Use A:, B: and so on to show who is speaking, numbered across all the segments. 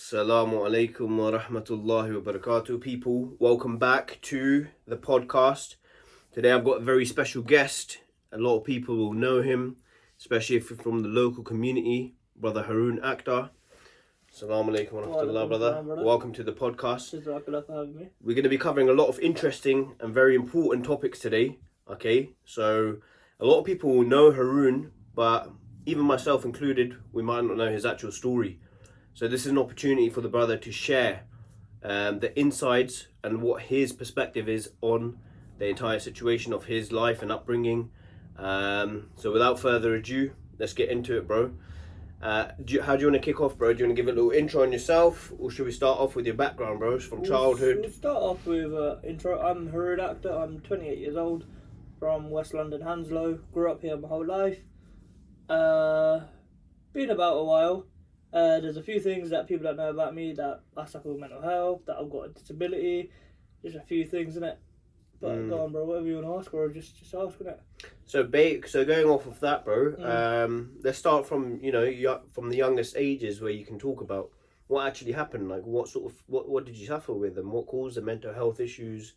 A: Assalamu alaikum wa rahmatullahi wa barakatuh, people. Welcome back to the podcast. Today I've got a very special guest. A lot of people will know him, especially if you're from the local community, Brother Harune Akhtar. Assalamu alaikum wa rahmatullah, brother. Welcome to the podcast. We're going to be covering a lot of interesting and very important topics today. Okay, so a lot of people will know Harune, but even myself included, we might not know his actual story. So this is an opportunity for the brother to share the insights and what his perspective is on the entire situation of his life and upbringing. So without further ado, let's get into it, bro. How do you want to kick off, bro? Do you want to give a little intro on yourself, or should we start off with your background, bro, from childhood?
B: We'll start off with intro. I'm Harune Akhtar. I'm 28 years old, from West London, Hounslow. Grew up here my whole life. Been about a while. There's a few things that people don't know about me, that I suffer with mental health, that I've got a disability, just a few things in it. But go on, bro, whatever you want to ask, bro, just ask, innit?
A: So going off of that, bro, let's start from, from the youngest ages where you can talk about what actually happened, like what did you suffer with and what caused the mental health issues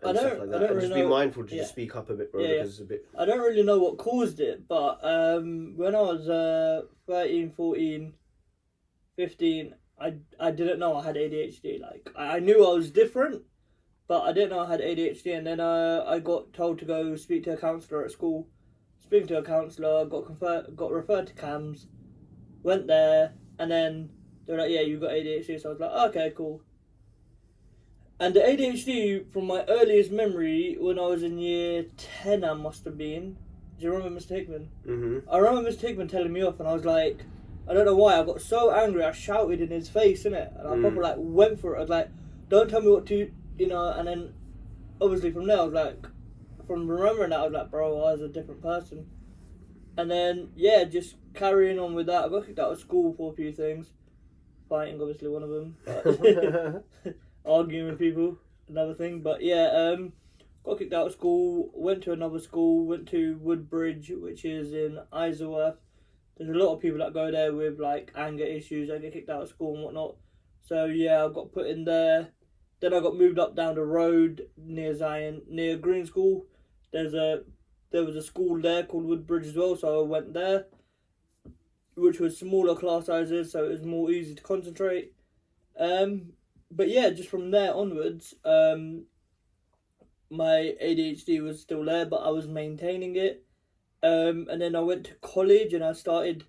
A: and stuff like that. And really just be mindful to just speak up a bit, bro, because it's a bit...
B: I don't really know what caused it, but when I was 13, 14... 15, I didn't know I had ADHD. Like, I knew I was different, but I didn't know I had ADHD. And then I got told to go speak to a counsellor at school. Speaking to a counsellor, got referred to CAMS, went there, and then they were like, yeah, you got ADHD. So I was like, okay, cool. And the ADHD, from my earliest memory, when I was in year 10, I must have been. Do you remember Mr. Hickman?
A: Mm-hmm.
B: I remember Mr. Hickman telling me off, and I was like... I don't know why, I got so angry, I shouted in his face, innit? And I probably went for it. I was like, don't tell me what to, and then obviously from there I was like, from remembering that, I was like, bro, I was a different person. And then, just carrying on with that, I got kicked out of school for a few things. Fighting, obviously, one of them. But arguing with people, another thing. But got kicked out of school, went to another school, went to Woodbridge, which is in Isleworth. There's a lot of people that go there with like anger issues. They get kicked out of school and whatnot. So I got put in there. Then I got moved up down the road near Zion, near Green School. There was a school there called Woodbridge as well. So I went there, which was smaller class sizes, so it was more easy to concentrate. But just from there onwards, my ADHD was still there, but I was maintaining it. And then I went to college and I started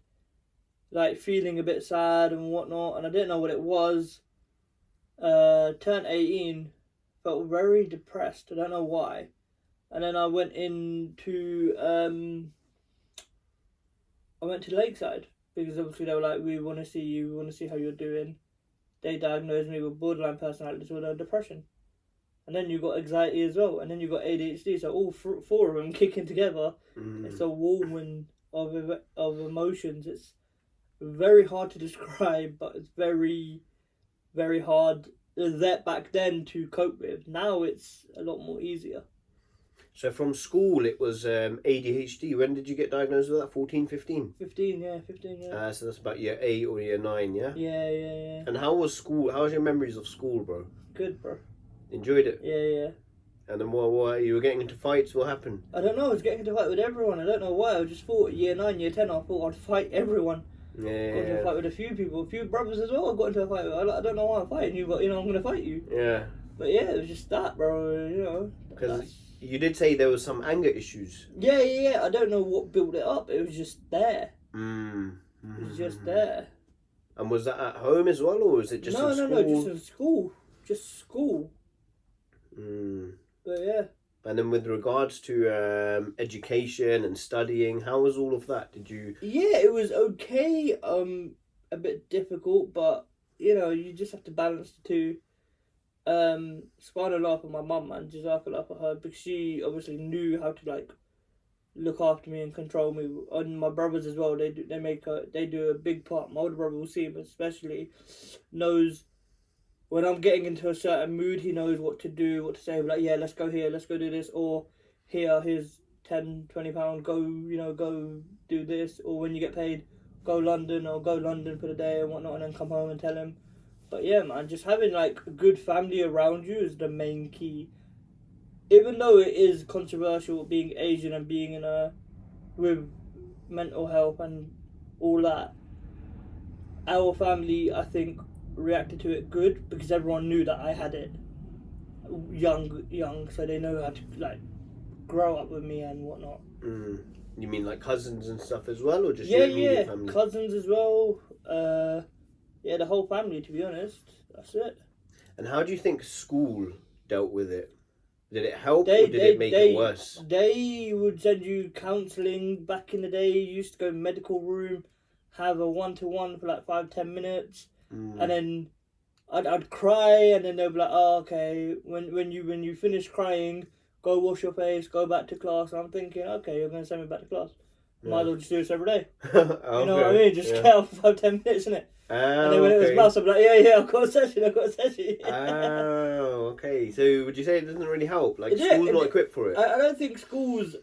B: like feeling a bit sad and whatnot, and I didn't know what it was. Turned 18, felt very depressed. I don't know why. And then I went into Lakeside because obviously they were like, we want to see you, we want to see how you're doing. They diagnosed me with borderline personality disorder and depression. And then you got anxiety as well, and then you got ADHD. So all four of them kicking together, it's a whirlwind of emotions. It's very hard to describe, but it's very, very hard that back then to cope with. Now it's a lot more easier.
A: So from school it was ADHD. When did you get diagnosed with that? 14, 15?
B: 15, yeah.
A: So that's about year 8 or year 9, yeah?
B: Yeah.
A: And how was school? How was your memories of school, bro?
B: Good, bro.
A: Enjoyed it?
B: Yeah.
A: And then what you were getting into fights? What happened?
B: I don't know. I was getting into a fight with everyone. I don't know why. I just thought year 9, year 10, I thought I'd fight everyone. Got into a fight with a few people, a few brothers as well. I got into a fight with. I don't know why I'm fighting you, but I'm going to fight you.
A: Yeah.
B: But it was just that, bro.
A: Because you did say there was some anger issues.
B: Yeah. I don't know what built it up. It was just there.
A: It
B: was just there.
A: And was that at home as well, or was it just in school?
B: No, just in school. Just school. But
A: And then with regards to education and studying, how was all of that? Did you...
B: Yeah, it was okay. A bit difficult, but you just have to balance the two. Subhanallah for my mum, and Jazakallah for her, because she obviously knew how to like look after me and control me, and my brothers as well. They do a big part. My older brother will see him especially, knows when I'm getting into a certain mood, he knows what to do, what to say. Like, yeah, let's go here, let's go do this, or here's £10-20, go do this, or when you get paid, go London for the day and whatnot, and then come home and tell him. But yeah, man, just having like a good family around you is the main key. Even though it is controversial being Asian and being in a with mental health and all that, our family, I think, reacted to it good because everyone knew that I had it young, so they know how to like grow up with me and whatnot.
A: You mean like cousins and stuff as well, or just
B: Yeah,
A: your immediate family?
B: cousins as well. Yeah, the whole family, to be honest. That's it.
A: And how do you think school dealt with it? Did it help or did it make it worse?
B: They would send you counselling back in the day. You used to go medical room, have a 1-to-1 for like 5-10 minutes, and then I'd cry, and then they'd be like, "Oh, okay. When you finish crying, go wash your face, go back to class." And I'm thinking, okay, you're gonna send me back to class. Might as well just do this every day.
A: Okay.
B: You know what I mean? Just get out for 5-10 minutes, innit? And then when it was maths, I'd be like, yeah, I've got a session.
A: Oh, okay. So would you say it doesn't really help? Like, school's not equipped for it?
B: I don't think schools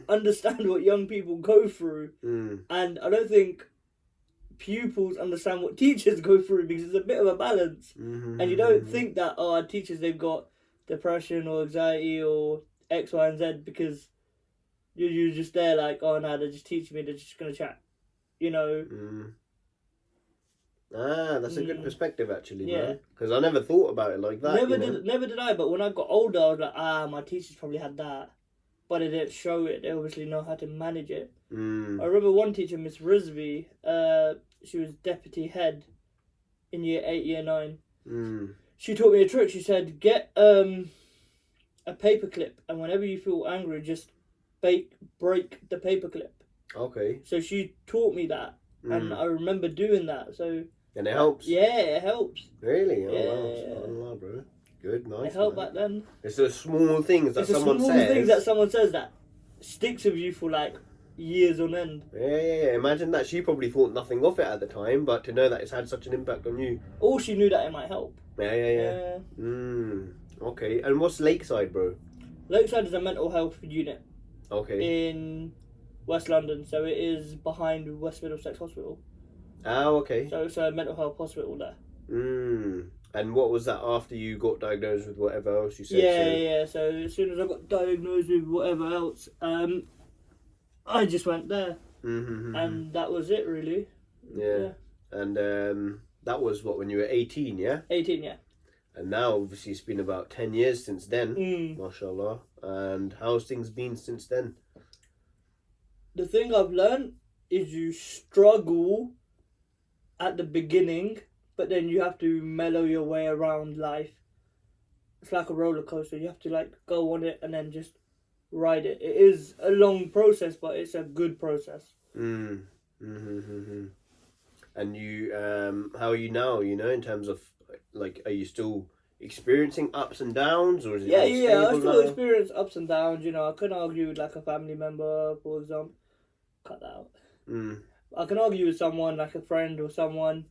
B: understand what young people go through. And I don't think pupils understand what teachers go through, because it's a bit of a balance. And you don't think that, our teachers, they've got depression or anxiety or X, Y, and Z, because you're just there like, oh no, they're just teaching me, they're just going to chat. You know?
A: That's a good perspective, actually, man. Because I never thought about it like that.
B: Never did I. But when I got older, I was like, my teachers probably had that, but they didn't show it. They obviously know how to manage it. I remember one teacher, Miss Rizvi. She was deputy head in year 8, year 9. She taught me a trick. She said, get a paperclip, and whenever you feel angry, just break the paperclip.
A: Okay.
B: So she taught me that, and I remember doing that. So.
A: And it helps?
B: Yeah, it helps.
A: Really? Oh, wow, bro. Good, nice.
B: It helped back then.
A: It's the small things that someone says.
B: It's the small things that someone says that sticks with you for like years on end.
A: Yeah. Imagine that. She probably thought nothing of it at the time, but to know that it's had such an impact on you.
B: Or she knew that it might help.
A: Yeah. Okay. And what's Lakeside, bro?
B: Lakeside is a mental health unit.
A: Okay.
B: In West London, so it is behind West Middlesex Hospital.
A: Oh, okay.
B: So it's a mental health hospital there.
A: And what was that after you got diagnosed with whatever else you said?
B: Yeah. So as soon as I got diagnosed with whatever else, I just went there. And that was it, really.
A: Yeah. And that was what, when you were 18, yeah?
B: 18, yeah.
A: And now, obviously, it's been about 10 years since then, mashallah. And how's things been since then?
B: The thing I've learned is you struggle at the beginning, but then you have to mellow your way around life. It's like a roller coaster. You have to like go on it and then just ride it. It is a long process, but it's a good process.
A: And you, how are you now? You know, in terms of like, are you still experiencing ups and downs, or is it
B: yeah? I still
A: now?
B: experience ups and downs. You know, I couldn't argue with like a family member, for example. Cut that out. I can argue with someone, like a friend or someone,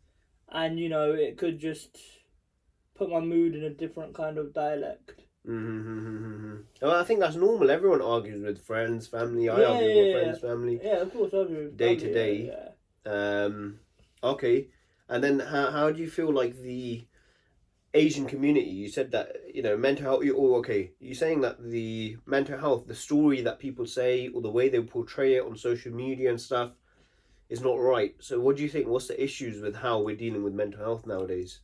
B: and you know, it could just put my mood in a different kind of dialect.
A: Well, I think that's normal. Everyone argues with friends, family. I argue with my friends, family.
B: Yeah, of course, I argue with
A: day to day. Okay, and then how do you feel like the Asian community? You said that, you know, mental health. You're saying that the mental health, the story that people say, or the way they portray it on social media and stuff, is not right. So what do you think? What's the issues with how we're dealing with mental health nowadays?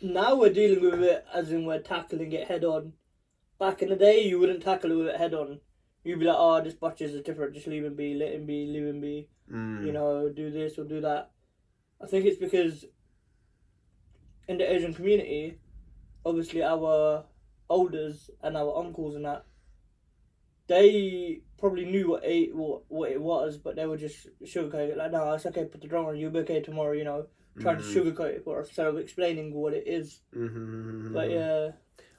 B: Now we're dealing with it as in we're tackling it head on. Back in the day, you wouldn't tackle it with it head on. You'd be like, oh, this butchers is different, just leave him be, let him be, leave him be. You know, do this or do that. I think it's because in the Asian community, obviously our elders and our uncles and that, they probably knew what it was, but they would just sugarcoat it. Like, no, it's okay, put the drama on, you'll be okay tomorrow, you know. Trying to sugarcoat it for us instead of explaining what it is. But yeah.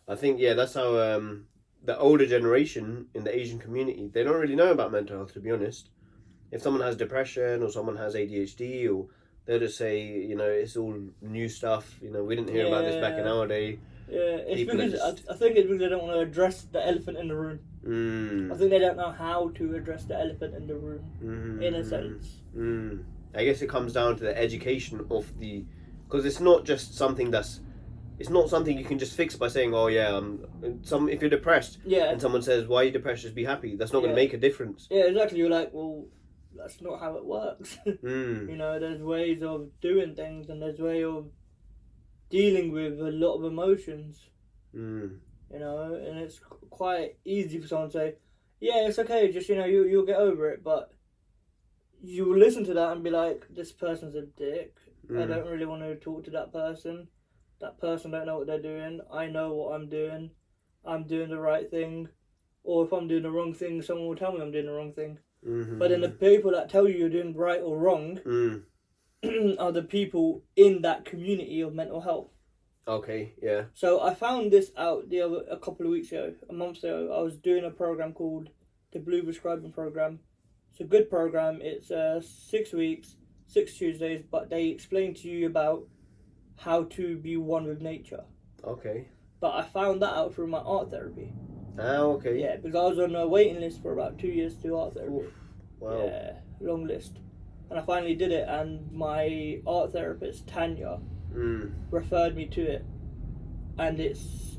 A: I think, that's how the older generation in the Asian community, they don't really know about mental health, to be honest. If someone has depression or someone has ADHD, or they'll just say, you know, it's all new stuff, you know, we didn't hear about this back in our day.
B: Yeah, it's because I think it's because they don't want to address the elephant in the room. I think they don't know how to address the elephant in the room, in a sense.
A: I guess it comes down to the education of the because it's not just something it's not something you can just fix by saying, oh yeah, if you're depressed,
B: Yeah.
A: and someone says, why are you depressed, just be happy, that's not going to make a difference.
B: Yeah, exactly. You're like, well, that's not how it works. You know, there's ways of doing things, and there's way of dealing with a lot of emotions. You know, and it's quite easy for someone to say, yeah, it's okay, just, you know, you'll get over it, but you will listen to that and be like, this person's a dick. I don't really want to talk to that person. That person don't know what they're doing. I know what I'm doing. I'm doing the right thing. Or if I'm doing the wrong thing, someone will tell me I'm doing the wrong thing. But then the people that tell you you're doing right or wrong are the people in that community of mental health.
A: Okay, yeah. So
B: I found this out a couple of weeks ago, a month ago. I was doing a program called the Blue Prescribing Program. It's a good program. It's 6 weeks, 6 Tuesdays, but they explain to you about how to be one with nature.
A: Okay.
B: But I found that out through my art therapy.
A: Oh, okay.
B: Yeah, because I was on a waiting list for about 2 years to do art therapy.
A: Oof. Wow.
B: Yeah, long list. And I finally did it, and my art therapist, Tanya, referred me to it. And it's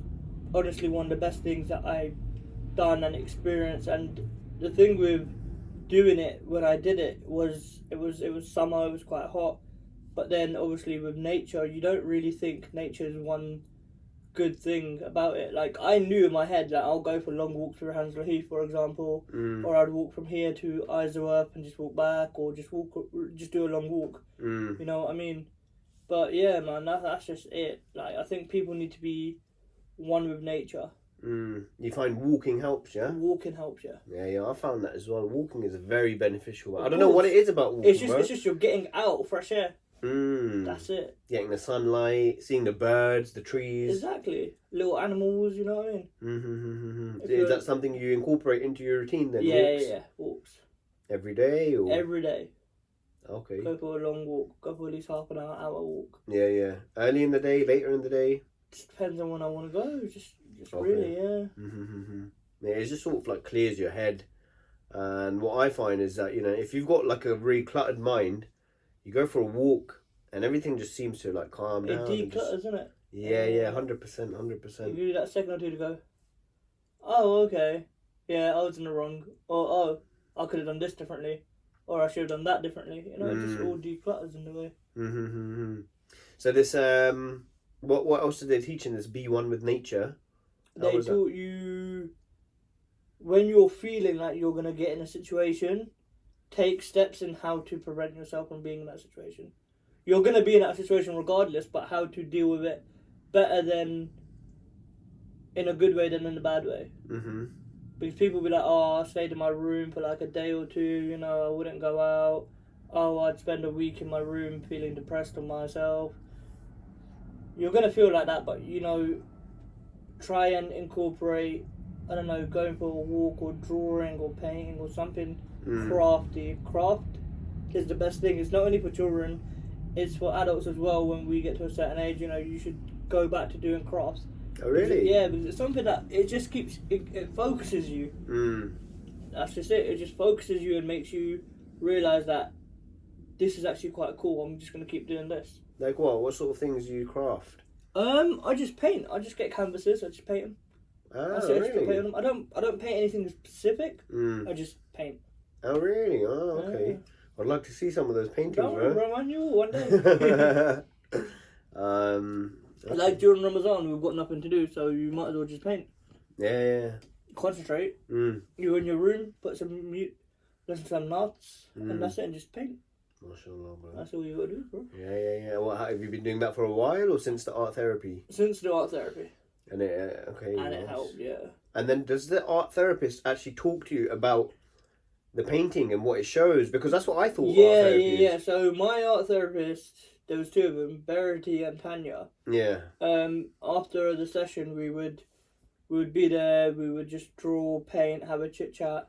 B: honestly one of the best things that I've done and experienced. And the thing with doing it, when I did it, was summer, it was quite hot. But then obviously with nature, you don't really think nature is one good thing about it. Like, I knew in my head that I'll go for long walks through Hounslow Heath, for example, or I'd walk from here to Isleworth and just walk back, or just do a long walk. You know what I mean? But yeah, man, that's just it. Like, I think people need to be one with nature.
A: You find walking helps, yeah?
B: Walking helps, yeah.
A: Yeah, I found that as well. Walking is very beneficial. I don't know what it is about walking.
B: It's just you're getting out, fresh air. That's it.
A: Getting the sunlight, seeing the birds, the trees.
B: Exactly. Little animals, you know what I mean?
A: Is that something you incorporate into your routine then?
B: Yeah. Walks.
A: Every day? Or?
B: Every day.
A: Okay.
B: Go for a long walk. Go for at least half an hour walk.
A: Yeah. Early in the day, later in the day?
B: Just depends on when I want to go. Just really, yeah.
A: Yeah, it just sort of like clears your head. And what I find is that, you know, if you've got like a really cluttered mind, you go for a walk and everything just seems to like calm down.
B: It declutters, isn't it?
A: Yeah, 100%.
B: You do that second or two to go, oh, okay, yeah, I was in the wrong, or oh, I could have done this differently, or I should have done that differently. You know, it just all declutters in a way.
A: So this, what else did they teach in this Be One with Nature?
B: They taught you, when you're feeling like you're going to get in a situation, take steps in how to prevent yourself from being in that situation. You're going to be in that situation regardless, but how to deal with it better than in a good way than in a bad way. Because people be like, oh, I stayed in my room for like a day or two, you know, I wouldn't go out. Oh, I'd spend a week in my room feeling depressed on myself. You're going to feel like that, but, you know, try and incorporate, I don't know, going for a walk or drawing or painting or something crafty. Craft is the best thing. It's not only for children, it's for adults as well. When we get to a certain age, you know, you should go back to doing crafts.
A: Oh, really?
B: Yeah, because it's something that it just keeps, it focuses you. That's just it. It just focuses you and makes you realise that this is actually quite cool. I'm just going to keep doing this.
A: Like what? What sort of things do you craft?
B: I just paint. I just get canvases. I just paint them.
A: Really?
B: Paint them. I don't paint anything specific. I just paint.
A: Oh, really? Oh, okay. Yeah. I'd like to see some of those paintings,
B: Run you one day. Like during Ramadan, we've got nothing to do, so you might as well just paint.
A: Yeah.
B: Concentrate. You're in your room, put some mute, listen to some nuts, and that's it, and just paint.
A: MashaAllah, bro.
B: That's all you gotta do, bro.
A: Yeah. What, have you been doing that for a while, or since the art therapy?
B: Since the art therapy.
A: And it okay.
B: And it helped, yeah.
A: And then does the art therapist actually talk to you about the painting and what it shows? Because that's what I thought.
B: Yeah. So my art therapist, there was two of them, Verity and Tanya.
A: Yeah.
B: After the session, we would be there. We would just draw, paint, have a chit chat.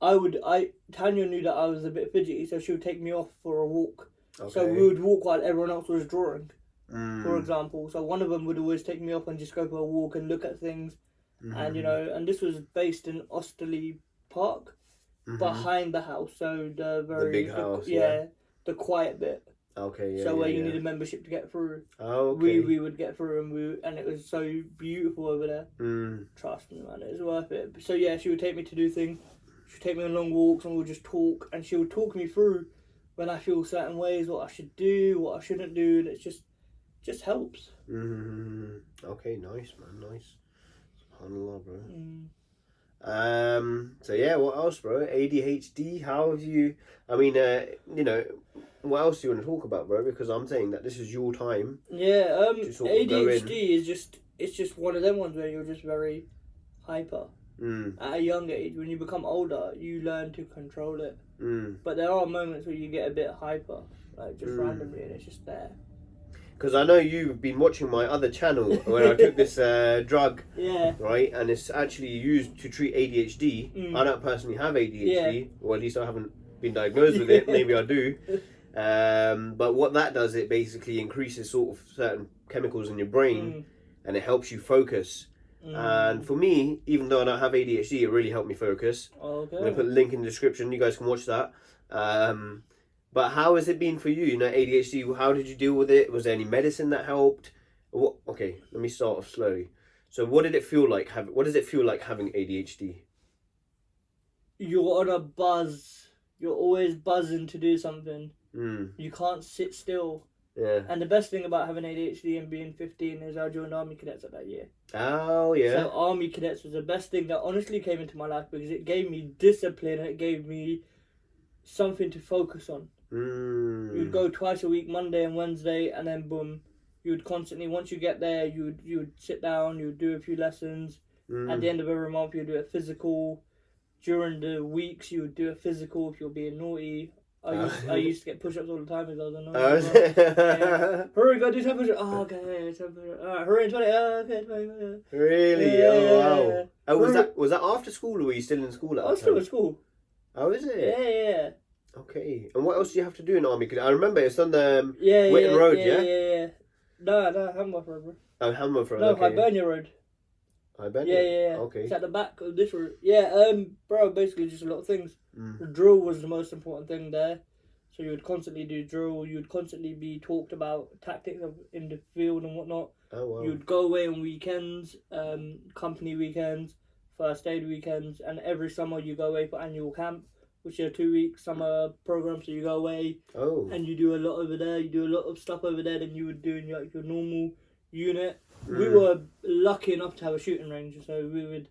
B: Tanya knew that I was a bit fidgety, so she would take me off for a walk. Okay. So we would walk while everyone else was drawing. For example, so one of them would always take me off and just go for a walk and look at things, and you know, and this was based in Osterley Park, behind the house, so the big house, the quiet bit.
A: Okay, yeah.
B: So where
A: yeah,
B: you
A: yeah.
B: need a membership to get through.
A: Oh, okay.
B: We would get through, and it was so beautiful over there. Trust me, man, it was worth it. So yeah, she would take me to do things. She would take me on long walks, and we'll just talk. And she would talk me through when I feel certain ways, what I should do, what I shouldn't do, and it just helps.
A: Okay, nice, man, nice. SubhanAllah, bro. So yeah, what else, bro? ADHD. How have you? I mean, you know, what else do you want to talk about, bro? Because I'm saying that this is your time.
B: Yeah.
A: To sort of go in.
B: ADHD is just one of them ones where you're just very hyper at a young age. When you become older, you learn to control it. But there are moments where you get a bit hyper, like just randomly, and it's just there.
A: Because I know you've been watching my other channel where I took this drug,
B: Yeah.
A: right? And it's actually used to treat ADHD. I don't personally have ADHD, or at least I haven't been diagnosed with it. Maybe I do. But what that does, it basically increases sort of certain chemicals in your brain, and it helps you focus. And for me, even though I don't have ADHD, it really helped me focus.
B: Okay.
A: I'm going to put a link in the description. You guys can watch that. But how has it been for you? You know, ADHD, how did you deal with it? Was there any medicine that helped? Okay, let me start off slowly. So what did it feel like what does it feel like having ADHD?
B: You're on a buzz. You're always buzzing to do something. You can't sit still.
A: Yeah.
B: And the best thing about having ADHD and being 15 is I joined Army Cadets at that year.
A: Oh, yeah.
B: So Army Cadets was the best thing that honestly came into my life because it gave me discipline and it gave me something to focus on. You'd go twice a week, Monday and Wednesday, and then boom, you would constantly, once you get there, you would sit down, you would do a few lessons. At the end of every month, you would do a physical. During the weeks, you would do a physical if you're being naughty. I used to get push-ups all the time as I was annoying. Harune, go do 10 push-ups. Oh, okay, 10 push-ups. Alright, Harune, 20. Oh, okay, 20.
A: Really?
B: Yeah,
A: Oh, wow.
B: yeah.
A: Oh, was that after school, or were you still in school at that time?
B: I was still at school.
A: Oh, is it?
B: Yeah.
A: Okay. And what else do you have to do in Army? I remember it's on the Witten Road, yeah?
B: Yeah. No, Hamworth Road, bro.
A: Oh, Hamworth Road,
B: No,
A: okay.
B: Hibernia Road.
A: Hibernia?
B: Yeah.
A: Okay.
B: It's at the back of this road. Yeah, bro, basically just a lot of things. The drill was the most important thing there. So you would constantly do drill, you would constantly be talked about tactics in the field and whatnot.
A: Oh, wow.
B: You would go away on weekends, company weekends, first aid weekends, and every summer you go away for annual camp, which are 2 week summer programs. So you go away and you do a lot over there. You do a lot of stuff over there than you would do in your normal unit. We were lucky enough to have a shooting range, so we would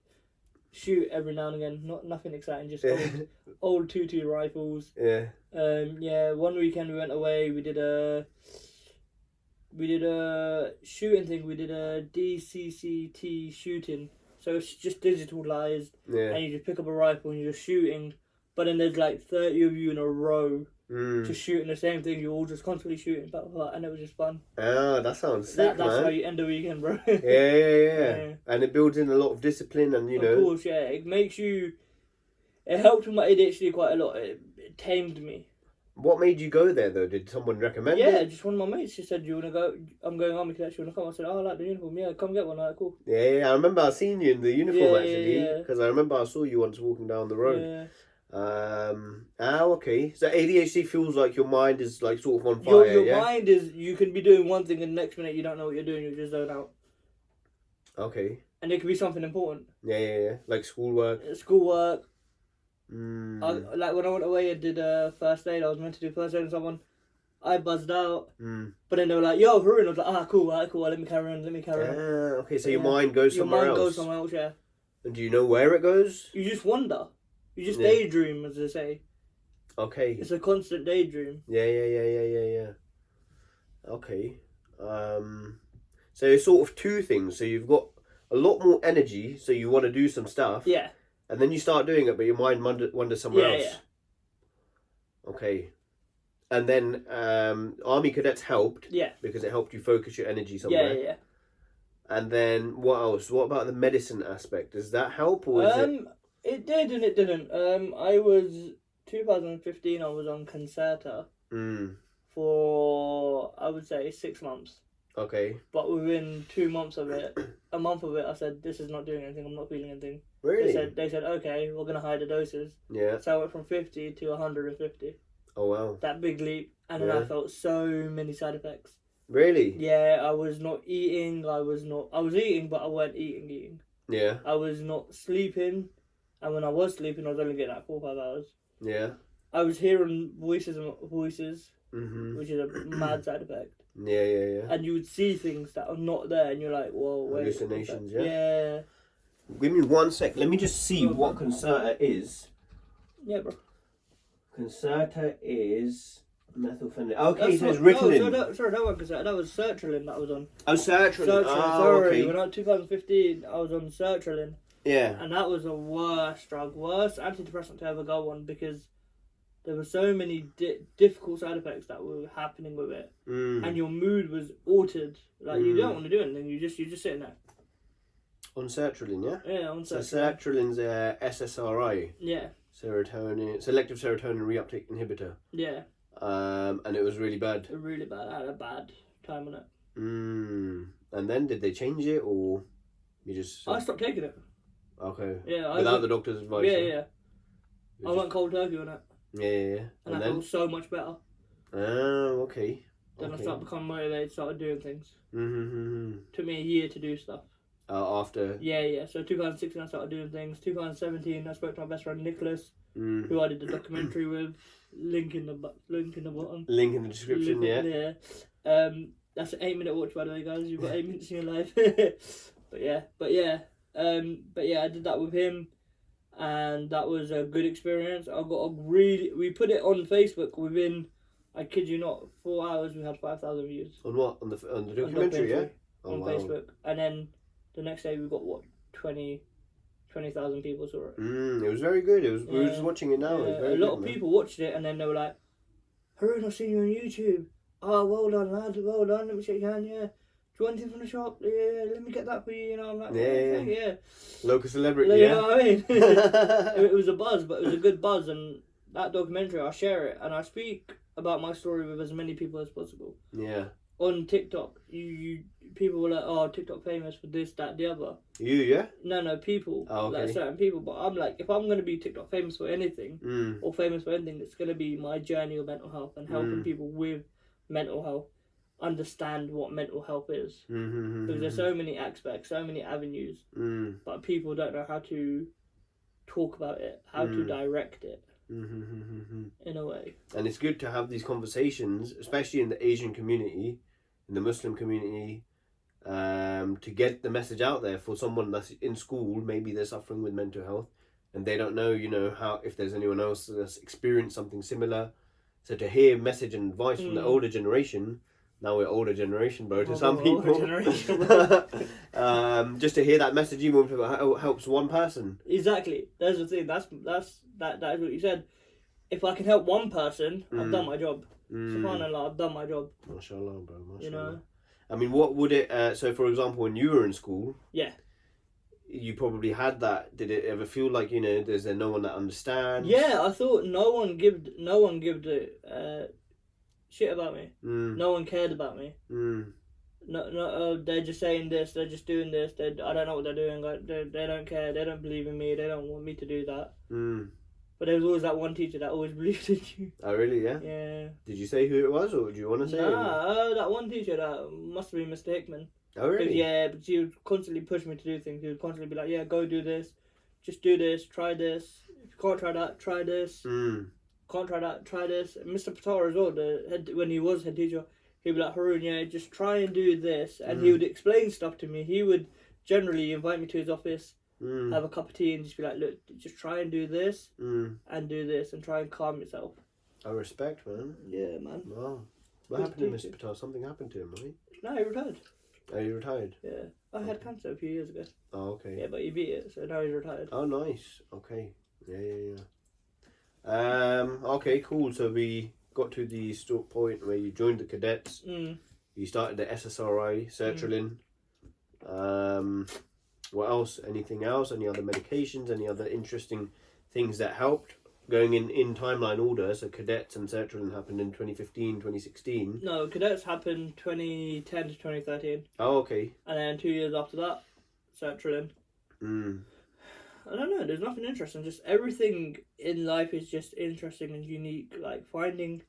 B: shoot every now and again. Nothing exciting, just old 2.2 rifles.
A: Yeah.
B: One weekend we went away. We did a shooting thing. We did a DCCT shooting. So it's just digitalized, and you just pick up a rifle and you're just shooting. But then there's like 30 of you in a row just shooting the same thing. You're all just constantly shooting, and it was just fun.
A: Oh, that sounds sick,
B: That's
A: man.
B: how you end the weekend, bro.
A: Yeah. And it builds in a lot of discipline, and you know.
B: Of course, yeah. It makes you. It helped with my ADHD quite a lot. It tamed me.
A: What made you go there, though? Did someone recommend it?
B: Yeah, just one of my mates. She said, "Do you want to go? I'm going Army Cadets. You want to come?" I said, "Oh, I like the uniform. Yeah, come get one." Alright, cool.
A: Yeah. I remember I seen you in the uniform,
B: Yeah,
A: actually. Because I remember I saw you once walking down the road.
B: Yeah.
A: Okay. So ADHD feels like your mind is like sort of on fire,
B: Your mind is, you can be doing one thing and the next minute you don't know what you're doing, you just zone out.
A: Okay.
B: And it could be something important.
A: Yeah. Like schoolwork.
B: Schoolwork. Like when I went away and did first aid, I was meant to do first aid on someone. I buzzed out. But then they were like, "Yo, Harune." I was like, cool, let me carry on.
A: Okay, so your mind goes somewhere else.
B: Your mind goes somewhere else, yeah.
A: And do you know where it goes?
B: You just wonder. You just daydream, as they say.
A: Okay.
B: It's a constant daydream.
A: Yeah. Okay. So it's sort of two things. So you've got a lot more energy, so you want to do some stuff.
B: Yeah.
A: And then you start doing it, but your mind wanders somewhere else. Yeah. Okay. And then Army Cadets helped.
B: Yeah.
A: Because it helped you focus your energy somewhere.
B: Yeah.
A: And then what else? What about the medicine aspect? Does that help, or is it?
B: It did and it didn't. I was 2015. I was on Concerta for, I would say, 6 months.
A: Okay.
B: But within 2 months of it, a month of it, I said, "This is not doing anything. I'm not feeling anything."
A: Really?
B: They said, "Okay, we're gonna hide the doses."
A: Yeah.
B: So I went from 50 to 150.
A: Oh wow.
B: That big leap. And then I felt so many side effects.
A: Really?
B: Yeah, I was not eating. I was eating, but I weren't eating.
A: Yeah.
B: I was not sleeping. And when I was sleeping, I was only getting like 4 or 5 hours.
A: Yeah.
B: I was hearing voices,
A: Mm-hmm.
B: which is a mad side effect.
A: Yeah.
B: And you would see things that are not there, and you're like, whoa, wait.
A: Hallucinations, yeah?
B: Yeah.
A: Give me 1 sec. Let me just see what Concerta is.
B: Yeah, bro.
A: Concerta is methylphenidate. Okay, so it's Ritalin.
B: Sorry, that one Concerta. That was Sertraline that was on.
A: Oh, Sertraline.
B: Sorry,
A: Okay.
B: when I 2015, I was on Sertraline.
A: Yeah.
B: And that was the worst drug, worst antidepressant to ever go on, because there were so many difficult side effects that were happening with it, and your mood was altered. Like you don't want to do anything. You're just sitting there.
A: On Sertraline, yeah.
B: Yeah, on Sertraline.
A: So Sertraline's SSRI.
B: Yeah.
A: Selective serotonin reuptake inhibitor.
B: Yeah.
A: And it was really bad.
B: Really bad. I had a bad time on it.
A: And then did they change it, or you just?
B: I stopped taking it.
A: Okay.
B: Yeah.
A: Without the doctor's advice.
B: Yeah. I went cold turkey on it.
A: Yeah.
B: And I felt so much better.
A: Oh, okay.
B: Then I started becoming motivated, started doing things.
A: Mm-hmm.
B: Took me a year to do stuff.
A: After.
B: Yeah. So 2016 I started doing things. 2017 I spoke to my best friend Nicholas, who I did the documentary with. Link in the bottom.
A: Link in the description. Yeah.
B: That's an 8-minute watch, by the way, guys. You've got 8 minutes in your life. but yeah. I did that with him, and that was a good experience. We put it on Facebook within, I kid you not, 4 hours we had 5,000 views.
A: On what? On the documentary, yeah?
B: On Facebook. And then the next day we got 20,000 people saw it.
A: It was very good. We were just watching it now.
B: Yeah.
A: It was very
B: a lot of people watched it, and then they were like, Harune, I've seen you on YouTube. Oh, well done, lad. Well done. Let me shake your hand. Yeah. Do you want anything from the shop? Yeah, let me get that for you. You know, I'm like, yeah.
A: Local celebrity,
B: You know what I mean? It was a buzz, but it was a good buzz. And that documentary, I share it, and I speak about my story with as many people as possible.
A: Yeah.
B: On TikTok, people were like, oh, TikTok famous for this, that, the other.
A: You, yeah?
B: No, people.
A: Oh, okay.
B: Like certain people. But I'm like, if I'm going to be TikTok famous for anything, or famous for anything, it's going to be my journey of mental health and helping people with mental health understand what mental health is. Because there's so many aspects, so many avenues, but people don't know how to talk about it, how to direct it. In a way.
A: And it's good to have these conversations, especially in the Asian community, in the Muslim community, to get the message out there for someone that's in school. Maybe they're suffering with mental health and they don't know, how, if there's anyone else that's experienced something similar. So to hear message and advice from the older generation, now we're older generation, bro, to some people. Just to hear that message, even if it helps one person.
B: Exactly. That's the thing. That is what you said. If I can help one person, I've done my job. SubhanAllah, I've done my job.
A: MashaAllah, bro. MashaAllah.
B: You know?
A: I mean, what would it... so, for example, when you were in school...
B: Yeah.
A: You probably had that. Did it ever feel like, is there no one that understands?
B: Yeah, I thought no one gave a shit about me. No one cared about me. No, they're just saying this, they're just doing this, I don't know what they're doing, they don't care, they don't believe in me, they don't want me to do that. But there was always that one teacher that always believed in you.
A: Oh, really, yeah?
B: Yeah.
A: Did you say who it was, or do you want to say it?
B: That one teacher, that must have been Mr. Hickman.
A: Oh, really?
B: Yeah, but he would constantly push me to do things. He would constantly be like, yeah, go do this, just do this, try this. If you can't try that, try this. Can't try that, try this. And Mr. Patar as well, when he was head teacher, he'd be like, Harune, yeah, just try and do this. And he would explain stuff to me. He would generally invite me to his office, have a cup of tea, and just be like, look, just try and do this, and do this, and try and calm yourself.
A: I respect, man.
B: Yeah, man.
A: Wow. What happened to Mr. Patar? Something happened to him, right?
B: No, he retired.
A: Oh, he retired?
B: Yeah. I had cancer a few years ago.
A: Oh, okay.
B: Yeah, but he beat it, so now he's retired.
A: Oh, nice. Okay. Yeah. Okay, cool. So we got to the point where you joined the cadets. You started the SSRI, Sertraline. What else? Anything else? Any other medications? Any other interesting things that helped? Going in timeline order, so cadets and Sertraline happened in 2015, 2016.
B: No, cadets happened 2010 to 2013.
A: Oh, okay.
B: And then 2 years after that, Sertraline. I don't know. There's nothing interesting. Just everything in life is just interesting and unique. Like finding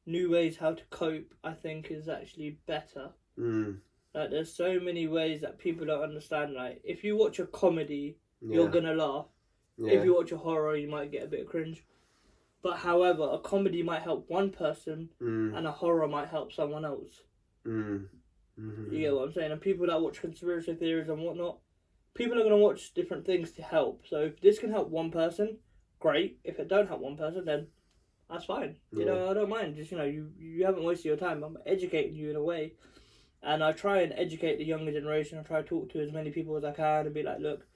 B: new ways how to cope, I think, is actually better. Like there's so many ways that people don't understand. Like if you watch a comedy, you're gonna laugh.
A: Yeah.
B: If you watch a horror, you might get a bit of cringe. But however, a comedy might help one person, and a horror might help someone else. You get what I'm saying? And people that watch conspiracy theories and whatnot, people are going to watch different things to help. So if this can help one person, great. If it don't help one person, then that's fine. You know, I don't mind. Just, you haven't wasted your time. I'm educating you in a way. And I try and educate the younger generation. I try to talk to as many people as I can and be like, look,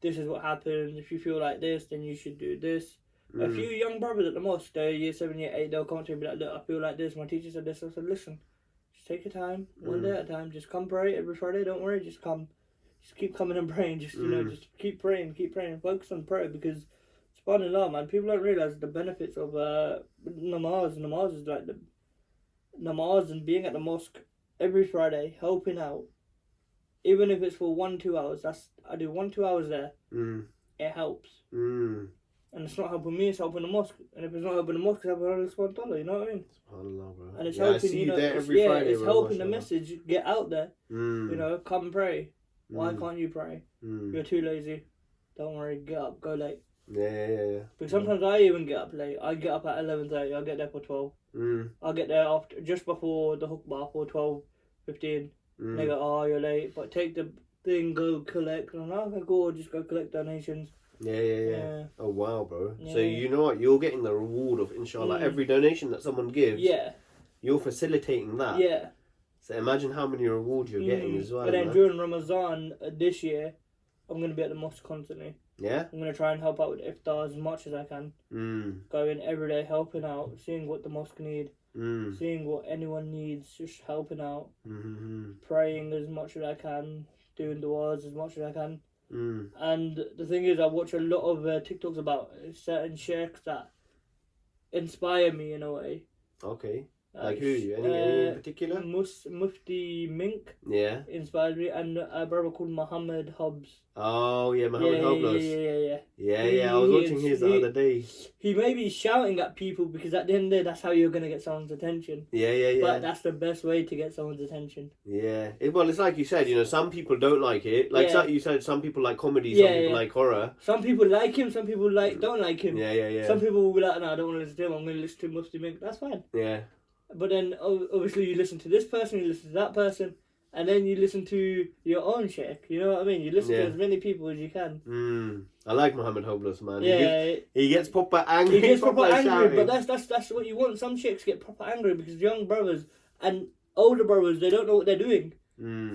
B: this is what happens. If you feel like this, then you should do this. A few young brothers at the mosque, they're year 7, year 8, they'll come to me and be like, look, I feel like this. My teacher said this. I said, listen, just take your time, one day at a time. Just come pray every Friday. Don't worry, just come. Just keep coming and praying. Just, just keep praying. Focus on prayer because, subhanAllah, man, people don't realise the benefits of namaz. Namaz is like the namaz and being at the mosque every Friday, helping out. Even if it's for 1-2 hours, I do 1-2 hours there. It helps. And it's not helping me, it's helping the mosque. And if it's not helping the mosque, it's helping Allah subhanahu wa ta'ala, you know what I mean?
A: SubhanAllah, bro.
B: And it's
A: I
B: helping,
A: see you there every Friday,
B: it's
A: bro,
B: helping the
A: mashallah.
B: message get out there. Come and pray. Why can't you pray? You're too lazy. Don't worry, get up, go late.
A: Yeah.
B: Because sometimes I even get up late. I get up at 11:30, I'll get there for 12. I'll get there after just before the hukbah for 12:15. They go, oh, you're late, but take the thing, go collect. And I'm like, okay, cool, just go collect donations.
A: Yeah. Oh wow, bro. Yeah. So you know what? You're getting the reward of inshallah every donation that someone gives.
B: Yeah.
A: You're facilitating that.
B: Yeah.
A: So imagine how many rewards you're getting as well.
B: But then during Ramadan this year, I'm gonna be at the mosque constantly.
A: Yeah.
B: I'm gonna try and help out with iftar as much as I can. Going every day, helping out, seeing what the mosque need, seeing what anyone needs, just helping out, praying as much as I can, doing du'as as much as I can. And the thing is, I watch a lot of TikToks about certain sheikhs that inspire me in a way.
A: Okay. Like who? Any in particular?
B: Mufti Mink.
A: Yeah.
B: Inspired me, and a brother called Muhammad Hobbs.
A: Oh yeah, Muhammad Hobbs. Yeah. I was watching his the other day.
B: He may be shouting at people because at the end of the day, that's how you're gonna get someone's attention.
A: Yeah.
B: But that's the best way to get someone's attention.
A: Yeah. Well, it's like you said. Some people don't like it. Like you said, some people like comedy, some people like horror.
B: Some people like him. Some people don't like him.
A: Yeah.
B: Some people will be like, no, I don't want to listen to him. I'm going to listen to Mufti Mink. That's fine.
A: Yeah.
B: But then, obviously, you listen to this person, you listen to that person, and then you listen to your own sheikh. You know what I mean? You listen to as many people as you can.
A: I like Muhammad Hobless, man.
B: Yeah,
A: he gets proper angry.
B: He gets proper angry,
A: shouting.
B: but that's what you want. Some sheikhs get proper angry because young brothers and older brothers, they don't know what they're doing.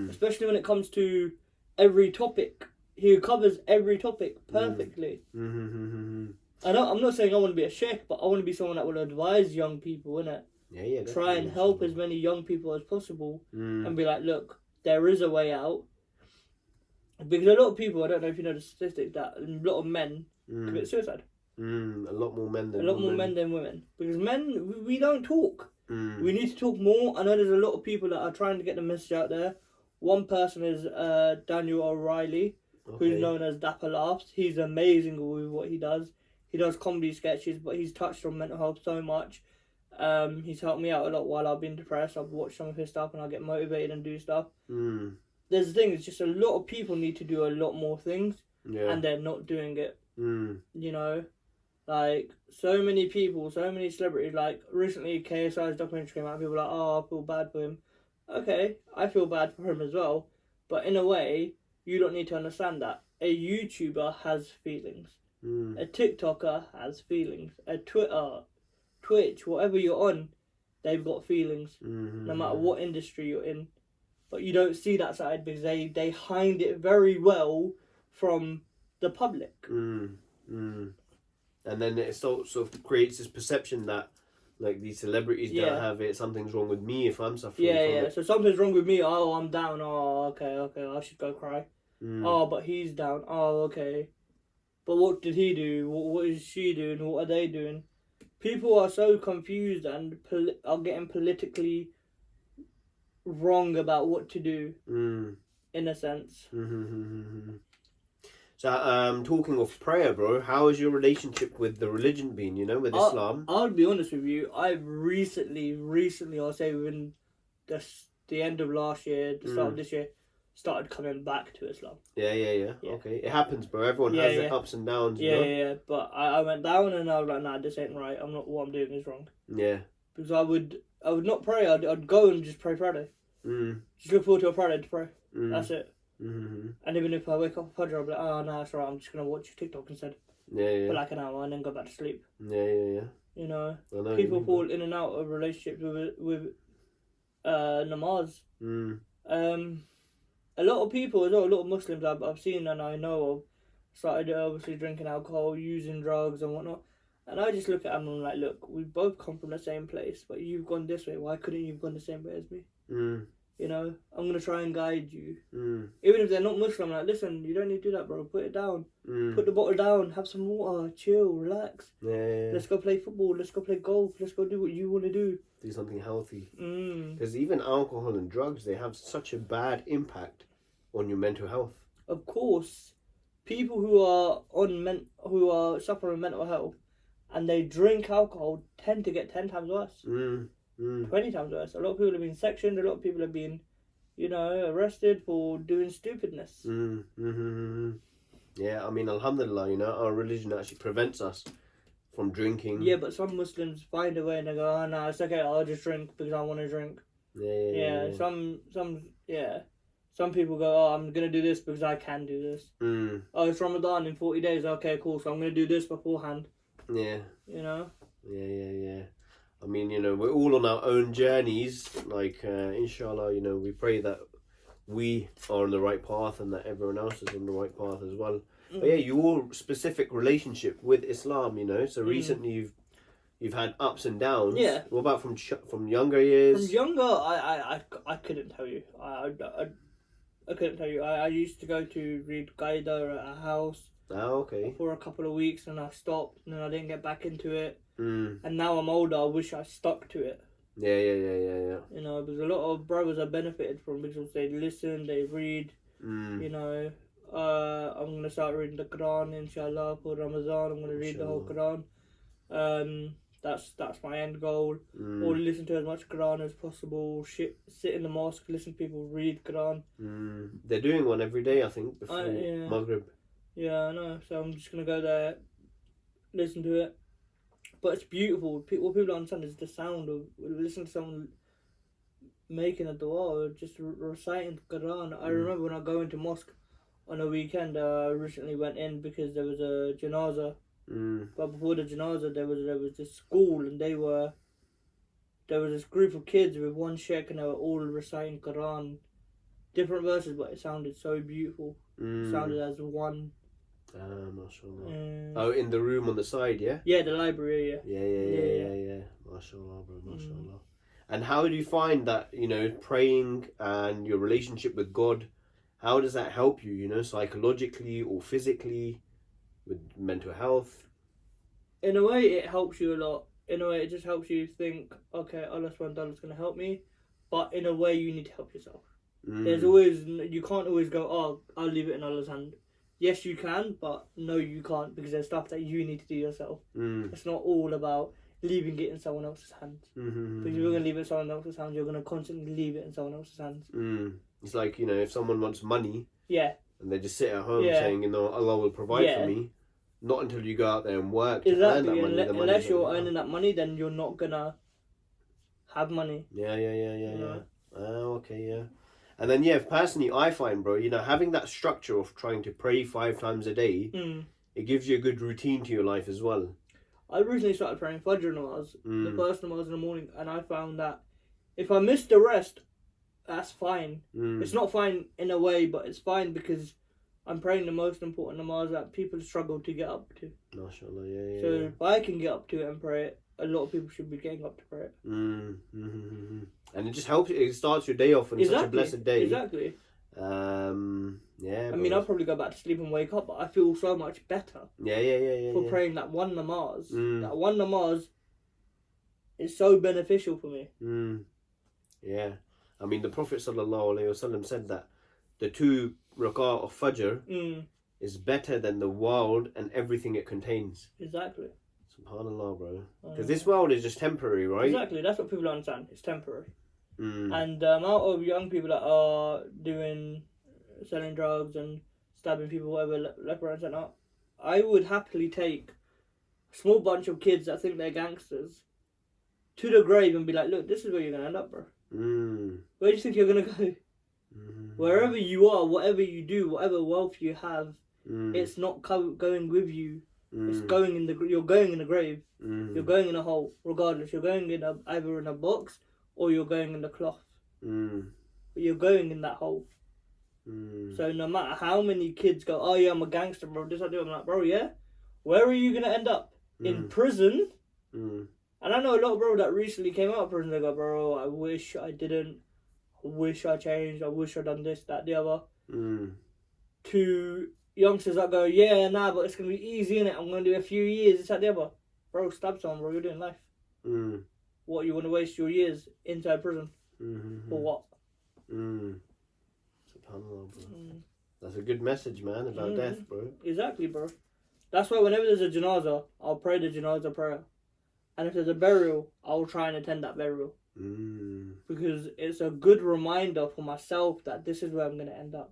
B: Especially when it comes to every topic. He covers every topic perfectly. I'm not saying I want to be a sheikh, but I want to be someone that will advise young people, innit?
A: Yeah.
B: Try and help as many young people as possible and be like, look, there is a way out. Because a lot of people, I don't know if you know the statistic, that a lot of men commit suicide.
A: A lot more men than
B: more men than women. Because men, we don't talk. We need to talk more. I know there's a lot of people that are trying to get the message out there. One person is Daniel O'Reilly, who's known as Dapper Laughs. He's amazing with what he does. He does comedy sketches, but he's touched on mental health so much. He's helped me out a lot while I've been depressed. I've watched some of his stuff and I get motivated and do stuff. There's the thing, it's just a lot of people need to do a lot more things and they're not doing it. Like so many people, so many celebrities, like recently KSI's documentary came out and people were like, oh, I feel bad for him. Okay, I feel bad for him as well. But in a way, you don't need to understand that. A YouTuber has feelings. A TikToker has feelings. A Twitch, whatever you're on, they've got feelings, no matter what industry you're in. But you don't see that side because they hide it very well from the public.
A: And then it sort of creates this perception that, like, these celebrities don't have it, something's wrong with me if I'm suffering from it.
B: So something's wrong with me, oh, I'm down, oh, okay, I should go cry. Oh, but he's down, oh, okay. But what did he do? What is she doing? What are they doing? People are so confused and are getting politically wrong about what to do, in a sense.
A: So, talking of prayer, bro, how has your relationship with the religion been, you know, with Islam?
B: I'll be honest with you. I've recently, I'll say within the end of last year, the start of this year, started coming back to Islam.
A: Yeah. Okay. It happens, bro. Everyone has their ups and downs, you know?
B: Yeah. But I went down and I was like, nah, this ain't right. What I'm doing is wrong.
A: Yeah.
B: Because I would not pray. I'd go and just pray Friday. Just look forward to a Friday to pray. That's it. And even if I wake up for Fajr, I'll be like, oh, no, that's right, I'm just going to watch TikTok instead.
A: Yeah.
B: For like an hour and then go back to sleep.
A: Yeah.
B: You know,
A: I
B: people fall in and out of relationships with namaz. A lot of people as well, a lot of Muslims I've seen and I know of, started obviously drinking alcohol, using drugs and whatnot. And I just look at them and I'm like, look, we both come from the same place, but you've gone this way. Why couldn't you have gone the same way as me? You know, I'm going to try and guide you. Even if they're not Muslim, I'm like, listen, you don't need to do that, bro. Put it down. Put the bottle down. Have some water. Chill. Relax.
A: Yeah.
B: Let's go play football. Let's go play golf. Let's go do what you want to do.
A: Do something healthy. Because even alcohol and drugs, they have such a bad impact on your mental health.
B: Of course, people who are suffering mental health and they drink alcohol tend to get 10 times worse. 20 times worse. A lot of people have been sectioned. A lot of people have been, you know, arrested for doing stupidness.
A: Yeah, I mean, alhamdulillah, you know, our religion actually prevents us from drinking.
B: Yeah, but some Muslims find a way and they go, oh, no, it's okay, I'll just drink because I want to drink. Yeah. Some people go, oh, I'm going to do this because I can do this. Oh, it's Ramadan in 40 days. Okay, cool. So I'm going to do this beforehand.
A: Yeah.
B: You know?
A: Yeah. I mean, you know, we're all on our own journeys. Like, inshallah, you know, we pray that we are on the right path and that everyone else is on the right path as well. But yeah, your specific relationship with Islam, you know, so recently you've had ups and downs.
B: Yeah.
A: What about from younger years?
B: From younger, I couldn't tell you. I couldn't tell you. I used to go to read Qaeda at a house.
A: Oh, okay.
B: For a couple of weeks and I stopped and then I didn't get back into it.
A: And
B: now I'm older, I wish I stuck to it.
A: Yeah.
B: You know, because a lot of brothers have benefited from because they listen, they read. You know, I'm going to start reading the Qur'an, inshallah, for Ramadan. I'm going to read the whole Qur'an. That's my end goal. Or listen to as much Qur'an as possible. Sit in the mosque, listen to people read Qur'an.
A: They're doing one every day, I think, before Maghrib.
B: Yeah, I know. So I'm just going to go there, listen to it. But it's beautiful. What people don't understand is the sound of listening to someone making a dua or just reciting the Quran. I remember when I go into mosque on a weekend, I recently went in because there was a janazah. But before the janazah, there was this school and there was this group of kids with one sheikh and they were all reciting Quran. Different verses, but it sounded so beautiful. It sounded as one.
A: MashaAllah. Oh, in the room on the side, yeah?
B: Yeah, the library,
A: yeah. MashaAllah, bro, MashaAllah. And how do you find that, you know, praying and your relationship with God, how does that help you, you know, psychologically or physically, with mental health?
B: In a way, it helps you a lot. In a way, it just helps you think, okay, Allah subhanahu wa ta'ala is going to help me. But in a way, you need to help yourself. You can't always go, oh, I'll leave it in Allah's hand. Yes, you can, but no, you can't, because there's stuff that you need to do yourself. It's not all about leaving it in someone else's hands. Because if you're going to leave it in someone else's hands, you're going to constantly leave it in someone else's hands.
A: It's like, you know, if someone wants money, and they just sit at home saying, you know, Allah will provide for me, not until you go out there and work to earn that money.
B: Unless you're earning that money, then you're not going to have money.
A: Yeah. Oh, okay, yeah. And then, personally, I find, bro, you know, having that structure of trying to pray 5 times a day, it gives you a good routine to your life as well.
B: I recently started praying Fajr namaz, the first namaz in the morning, and I found that if I miss the rest, that's fine. It's not fine in a way, but it's fine because I'm praying the most important namaz that people struggle to get up to.
A: MashaAllah, yeah.
B: So if I can get up to it and pray it, a lot of people should be getting up to pray it.
A: And it just helps. It starts your day off on such a blessed day.
B: Exactly.
A: Yeah.
B: I mean, I'll probably go back to sleep and wake up, but I feel so much better.
A: Yeah.
B: For praying that one namaz. That one namaz is so beneficial for me.
A: Yeah. I mean, the Prophet ﷺ said that the 2 rak'ah of Fajr is better than the world and everything it contains.
B: Exactly.
A: SubhanAllah, bro. Because this world is just temporary, right?
B: Exactly. That's what people don't understand. It's temporary.
A: Mm.
B: And the amount of young people that are selling drugs and stabbing people, whatever, left, right, and centre, I would happily take a small bunch of kids that think they're gangsters to the grave and be like, look, this is where you're going to end up, bro. Where do you think you're going to go? Wherever you are, whatever you do, whatever wealth you have, it's not going with you. It's going in you're going in the grave. You're going in a hole, regardless. You're going in either in a box or you're going in the cloth. But you're going in that hole. So no matter how many kids go, oh yeah, I'm a gangster, bro, this I do, I'm like, bro, yeah? Where are you going to end up? In prison? And I know a lot of bro that recently came out of prison, they go, bro, I wish I didn't. I wish I changed. I wish I'd done this, that, the other. To youngsters that go, yeah, nah, but it's going to be easy, innit? I'm going to do a few years, this, that, the other. Bro, stab someone, bro, you're doing life. What, you want to waste your years inside prison? For what?
A: SubhanAllah, bro. That's a good message, man, about death, bro.
B: Exactly, bro. That's why whenever there's a janazah, I'll pray the janazah prayer. And if there's a burial, I'll try and attend that burial. Because it's a good reminder for myself that this is where I'm going to end up.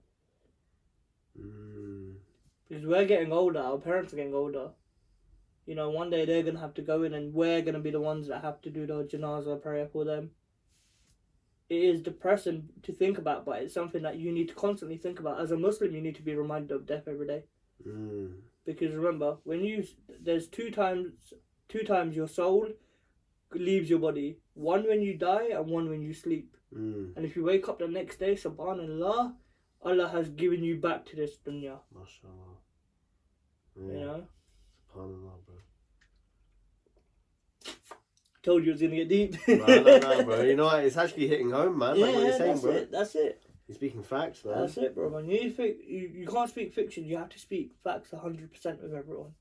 B: Because we're getting older, our parents are getting older. You know, one day they're going to have to go in and we're going to be the ones that have to do the janazah prayer for them. It is depressing to think about, but it's something that you need to constantly think about. As a Muslim, you need to be reminded of death every day. Because remember, there's two times your soul leaves your body. One when you die and one when you sleep. And if you wake up the next day, subhanallah, Allah has given you back to this dunya.
A: MashaAllah.
B: Yeah. You know?
A: SubhanAllah, bro.
B: Told you it was going to get deep.
A: No, bro. You know what? It's actually hitting home, man.
B: Yeah,
A: like what you're saying, bro.
B: That's it.
A: You're speaking facts, man.
B: That's it, bro. Man. You can't speak fiction. You have to speak facts 100% with everyone.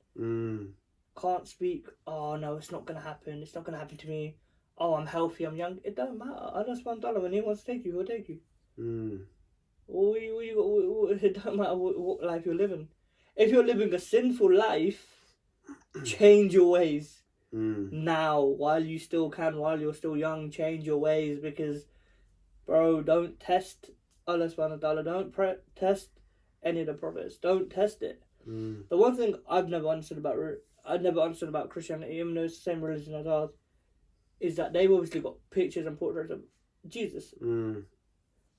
B: Can't speak, oh no, it's not going to happen. It's not going to happen to me. Oh, I'm healthy, I'm young. It don't matter. Allah subhanahu wa ta'ala, when he wants to take you, he'll take you. It don't matter what life you're living. If you're living a sinful life, change your ways. Now, while you still can, while you're still young, change your ways, because, bro, don't test Allah subhanahu wa ta'ala. Don't test any of the prophets. Don't test it. The one thing I've never understood about Christianity, even though it's the same religion as ours, is that they've obviously got pictures and portraits of Jesus.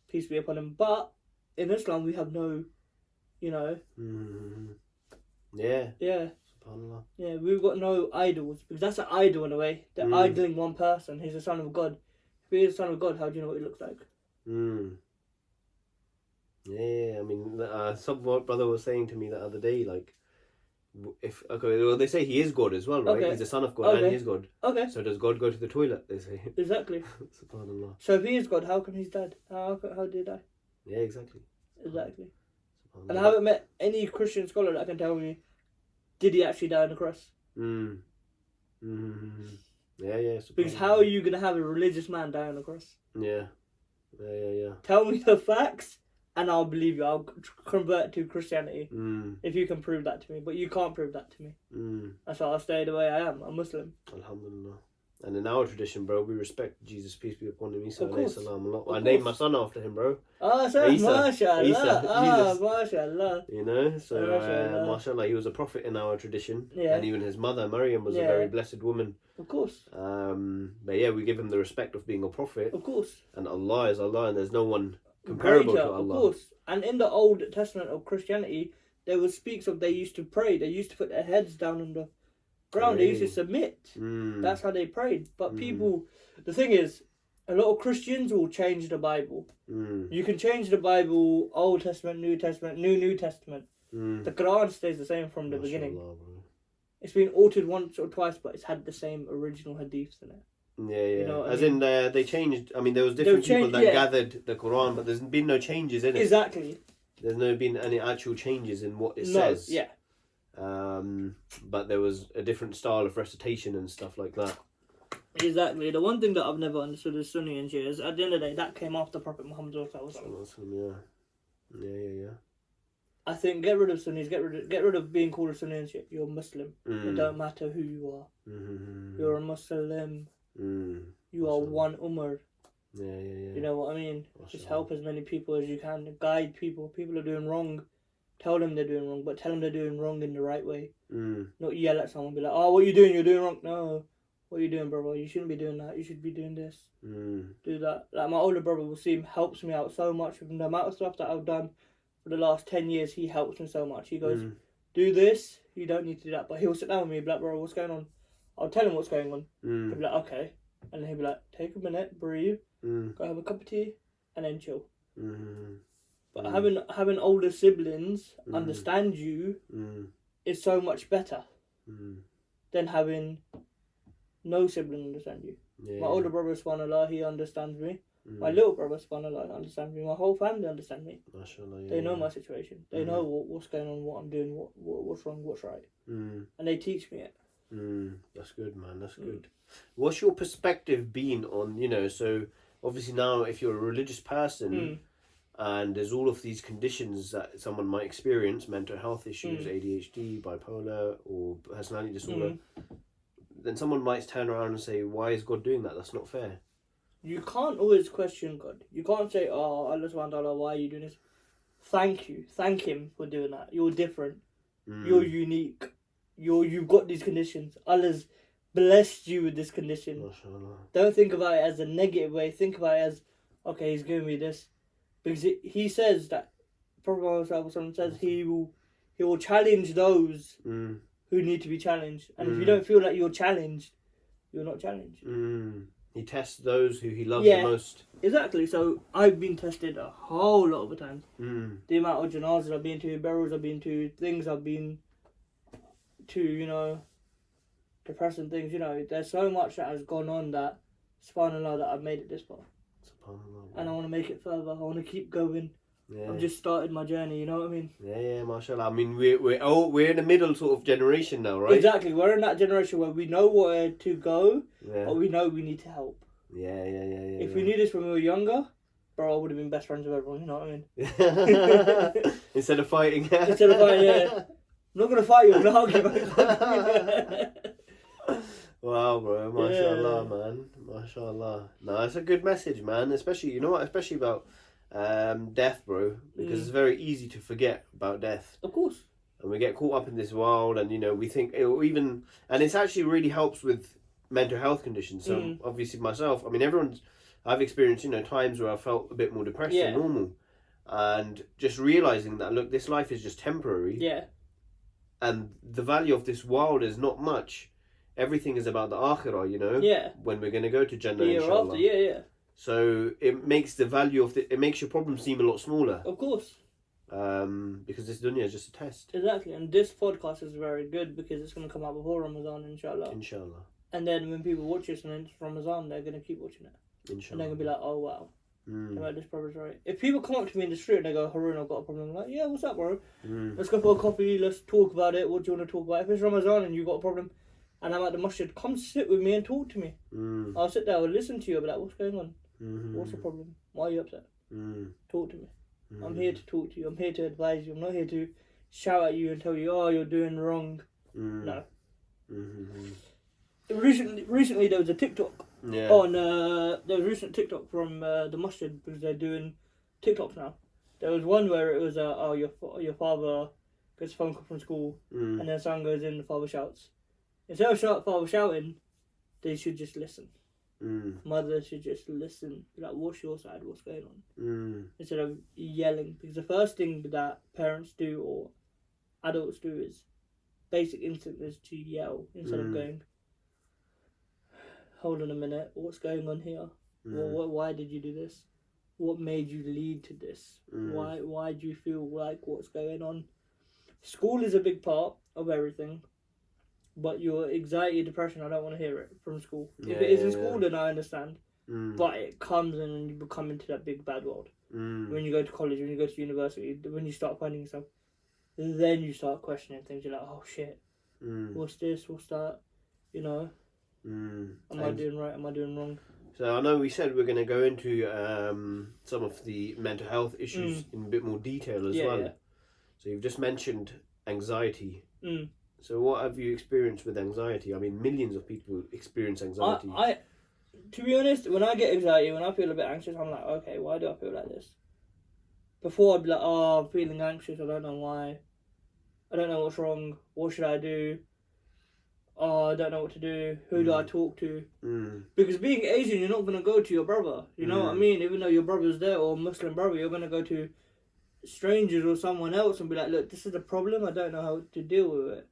B: Peace be upon him. But in Islam, we have no, you know.
A: Yeah.
B: SubhanAllah. Yeah, we've got no idols. Because that's an idol in a way. They're idling one person. He's the son of God. If he is the son of God, how do you know what he looks like?
A: Yeah, I mean, some brother was saying to me the other day, like, well, they say he is God as well, right?
B: Okay.
A: He's the son of God and he's God.
B: Okay.
A: So does God go to the toilet, they say?
B: Exactly.
A: SubhanAllah.
B: So if he is God, how come he's dead? How did he die?
A: Yeah, exactly.
B: Exactly. And I haven't met any Christian scholar that can tell me, did he actually die on the cross?
A: Yeah.
B: Because how are you going to have a religious man die on the cross?
A: Yeah.
B: Tell me the facts and I'll believe you. I'll convert to Christianity if you can prove that to me. But you can't prove that to me. That's why I'll stay the way I am. I'm Muslim.
A: Alhamdulillah. And in our tradition, bro, we respect Jesus, peace be upon him. Isa
B: alayhi
A: salam a lot. I named my son after him, bro.
B: Oh, so mashallah.
A: Jesus.
B: Mashallah.
A: You know, so mashallah, he was a prophet in our tradition.
B: Yeah.
A: And even his mother, Maryam, was a very blessed woman.
B: Of course.
A: But yeah, we give him the respect of being a prophet.
B: Of course.
A: And Allah is Allah, and there's no one comparable to Allah.
B: Of course. And in the Old Testament of Christianity, there was speaks of they used to pray. They used to put their heads down on the ground. They used to submit. That's how they prayed. But people, the thing is, a lot of Christians will change the Bible. You can change the Bible, Old Testament, New Testament, New Testament. The Qur'an stays the same from the beginning.
A: Bro.
B: It's been altered once or twice, but it's had the same original hadiths in it.
A: Yeah.
B: You know
A: As
B: I mean?
A: in, they changed. I mean, there was different people that gathered the Quran, but there's been no changes in it.
B: Exactly.
A: There's no been any actual changes in what it says.
B: Yeah.
A: But there was a different style of recitation and stuff like that.
B: Exactly. The one thing that I've never understood is Sunni and Shia is at the end of the day that came after Prophet Muhammad.
A: Yeah.
B: I think get rid of Sunnis, get rid of being called a Sunni and shit. You're Muslim. It don't matter who you are. You're a Muslim. You are one Ummah.
A: Yeah.
B: You know what I mean? Just help as many people as you can. Guide people. People are doing wrong. Tell them they're doing wrong, but tell them they're doing wrong in the right way. Not yell at someone, be like, oh, what are you doing? You're doing wrong. No. What are you doing, brother? You shouldn't be doing that. You should be doing this. Do that. Like my older brother, Wasim, helps me out so much with the amount of stuff that I've done for the last 10 years. He helps me so much. He goes, do this. You don't need to do that. But he'll sit down with me and be like, bro, what's going on? I'll tell him what's going on. He'll be like, okay. And then he'll be like, take a minute, breathe, go have a cup of tea, and then chill. But having older siblings understand you is so much better than having no sibling understand you. My older brother, subhanAllah, he understands me. My little brother, subhanAllah, understands me. My whole family understand me.
A: Mashallah,
B: They know my situation. They know what's going on, what I'm doing, what's wrong, what's right. And they teach me it.
A: That's good, man. That's good. What's your perspective been on, so obviously now if you're a religious person and there's all of these conditions that someone might experience, mental health issues, ADHD, bipolar or personality disorder, then someone might turn around and say, why is God doing that? That's not fair.
B: You can't always question God. You can't say, oh, Allah subhanahu wa ta'ala, why are you doing this? Thank you. Thank him for doing that. You're different. You're unique. You've got these conditions. Allah's blessed you with this condition.
A: Mashallah.
B: Don't think about it as a negative way. Think about it as, okay, he's giving me this. Because he says that, Prophet Muhammad says he will challenge those who need to be challenged. And if you don't feel like you're challenged, you're not challenged.
A: He tests those who he loves the most.
B: Exactly. So I've been tested a whole lot of the times. The amount of janazas I've been to, burials I've been to, things I've been to, depressing things, there's so much that has gone on that, subhanAllah, that I've made it this far.
A: SubhanAllah.
B: And I want to make it further. I want to keep going.
A: Yeah.
B: I've just started my journey, you know what I mean?
A: Yeah, mashallah. I mean, we're in the middle sort of generation now, right?
B: Exactly. We're in that generation where we know where to go, but we know we need to help.
A: Yeah.
B: If we knew this when we were younger, bro, I would have been best friends with everyone, you know what I mean?
A: Instead of fighting.
B: I'm not going to fight you, I'm going to argue.
A: Wow, bro. Mashallah, man. Mashallah. No, it's a good message, man. Especially, especially about death, bro. Because it's very easy to forget about death.
B: Of course.
A: And we get caught up in this world and, we think it will even... And it actually really helps with mental health conditions. So, obviously, myself, I mean, I've experienced, times where I felt a bit more depressed than normal. And just realising that, look, this life is just temporary.
B: Yeah.
A: And the value of this world is not much. Everything is about the akhirah,
B: Yeah.
A: When we're going to go to Jannah,
B: The year
A: inshallah.
B: after, yeah.
A: So it makes the value of it makes your problem seem a lot smaller.
B: Of course.
A: Because this dunya is just a test.
B: Exactly. And this podcast is very good because it's going to come out before Ramadan, inshallah.
A: Inshallah.
B: And then when people watch this and it's Ramadan, they're going to keep watching it.
A: Inshallah.
B: And they're going to be like, oh, wow. Like, this brother's right. If people come up to me in the street and they go, Harune, I've got a problem, I'm like, yeah, what's up, bro? Let's go for a coffee, let's talk about it. What do you want to talk about? If it's Ramadan and you've got a problem and I'm at the masjid, come sit with me and talk to me. I'll sit there, I'll listen to you, I'll be like, what's going on? What's the problem? Why are you upset? Talk to me. I'm here to talk to you. I'm here to advise you. I'm not here to shout at you and tell you, oh, you're doing wrong. No. Recently there was a TikTok. There was a recent TikTok from the masjid because they're doing TikToks now. There was one where it was your father gets a phone call from school and then someone goes in, the father shouts. Instead of father shouting, they should just listen. Mother should just listen. Be like, what's your side? What's going on? Instead of yelling, because the first thing that parents do or adults do is basic instinct is to yell instead of going, hold on a minute, what's going on here? Why did you do this? What made you lead to this? Why do you feel like what's going on? School is a big part of everything, but your anxiety, depression, I don't want to hear it from school. If it is in school, then I understand. But it comes in and you become into that big bad world. When you go to college, when you go to university, when you start finding yourself, then you start questioning things. You're like, oh shit, what's this? What's that? Am I doing right? Am I doing wrong?
A: So I know we said we're going to go into some of the mental health issues in a bit more detail as well. Yeah. So you've just mentioned anxiety.
B: Mm.
A: So what have you experienced with anxiety? I mean, millions of people experience anxiety.
B: To be honest, when I get anxiety, when I feel a bit anxious, I'm like, okay, why do I feel like this? Before I'd be like, oh, I'm feeling anxious, I don't know why. I don't know what's wrong. What should I do? Oh, I don't know what to do. Who do I talk to? Because being Asian, you're not going to go to your brother. You know what I mean? Even though your brother's there or Muslim brother, you're going to go to strangers or someone else and be like, look, this is a problem. I don't know how to deal with it.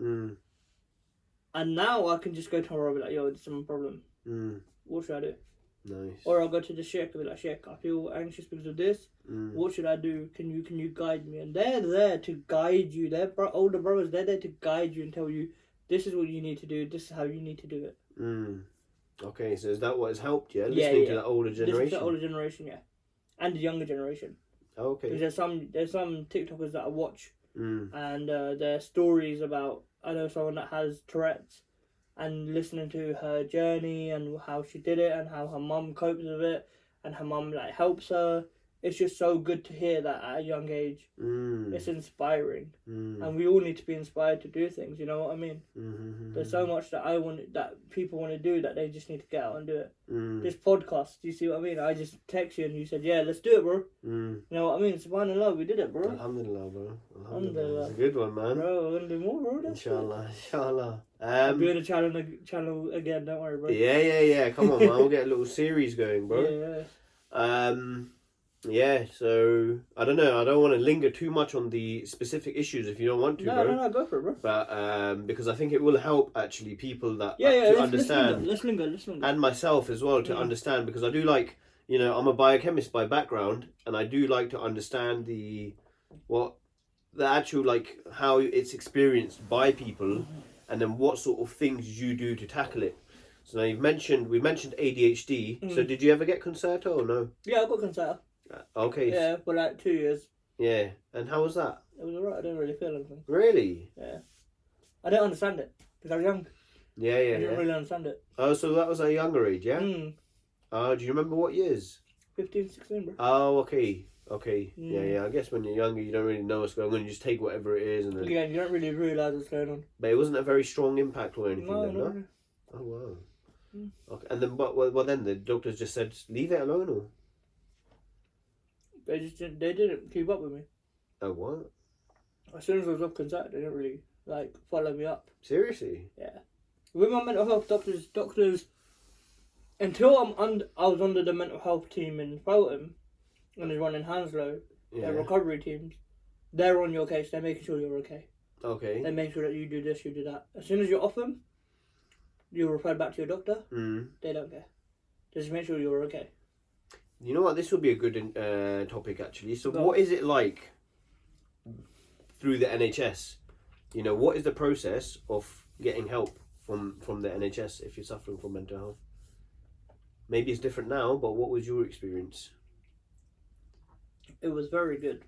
B: And now I can just go to my brother and be like, yo, this is my problem. What should I do?
A: Nice.
B: Or I'll go to the sheikh and be like, sheikh, I feel anxious because of this. What should I do? Can you guide me? And they're there to guide you. They're older brothers. They're there to guide you and tell you, this is what you need to do. This is how you need to do it.
A: Okay, so is that what has helped you? Listening to the older generation?
B: Listening to the older generation, yeah. And the younger generation.
A: Okay.
B: Because there's some TikTokers that I watch. And their stories about, I know someone that has Tourette's. And listening to her journey and how she did it and how her mum copes with it. And her mum like helps her. It's just so good to hear that at a young age. It's inspiring, and we all need to be inspired to do things. You know what I mean? There's so much that people want to do that they just need to get out and do it. This podcast, do you see what I mean? I just text you and you said, "Yeah, let's do it, bro." You know what I mean? Subhanallah, we did it, bro.
A: Alhamdulillah, bro. Alhamdulillah. It's a good one, man.
B: Bro, we're gonna do more, bro.
A: Inshallah.
B: I'll be on the channel again. Don't worry, bro.
A: Yeah. Come on, man. We'll get a little series going, bro. Yeah, so I don't know. I don't want to linger too much on the specific issues if you don't want to, bro.
B: No, go for it, bro.
A: But because I think it will help actually people that
B: to
A: understand.
B: Let's linger.
A: And myself as well to understand, because I do like, I'm a biochemist by background, and I do like to understand how it's experienced by people, and then what sort of things you do to tackle it. So now we mentioned ADHD. So did you ever get Concerta or no?
B: Yeah, I got Concerta.
A: Okay.
B: Yeah, for like 2 years.
A: Yeah, and how was that?
B: It was alright. I didn't really feel anything.
A: Really?
B: Yeah. I didn't understand it because I was young.
A: Yeah.
B: I didn't really understand it.
A: Oh, so that was at a younger age, yeah? Do you remember what years?
B: 15, 16, bro.
A: Oh, okay. Yeah. I guess when you're younger, you don't really know what's going on. You just take whatever it is, and then.
B: Yeah, you don't really realise what's going on.
A: But it wasn't a very strong impact or anything, no? Oh wow. Okay, and then well then the doctors just said leave it alone, or.
B: They didn't keep up with me.
A: Oh, what?
B: As soon as I was off Concerta, they didn't really follow me up.
A: Seriously?
B: Yeah. With my mental health doctors, until I was under the mental health team in Feltham, and was running Hounslow, their recovery teams. They're on your case. They're making sure you're okay.
A: Okay.
B: They make sure that you do this, you do that. As soon as you're off them, you're referred back to your doctor. They don't care. Just make sure you're okay.
A: You know what? This will be a good topic, actually. So what is it like through the NHS? What is the process of getting help from the NHS if you're suffering from mental health? Maybe it's different now, but what was your experience?
B: It was very good.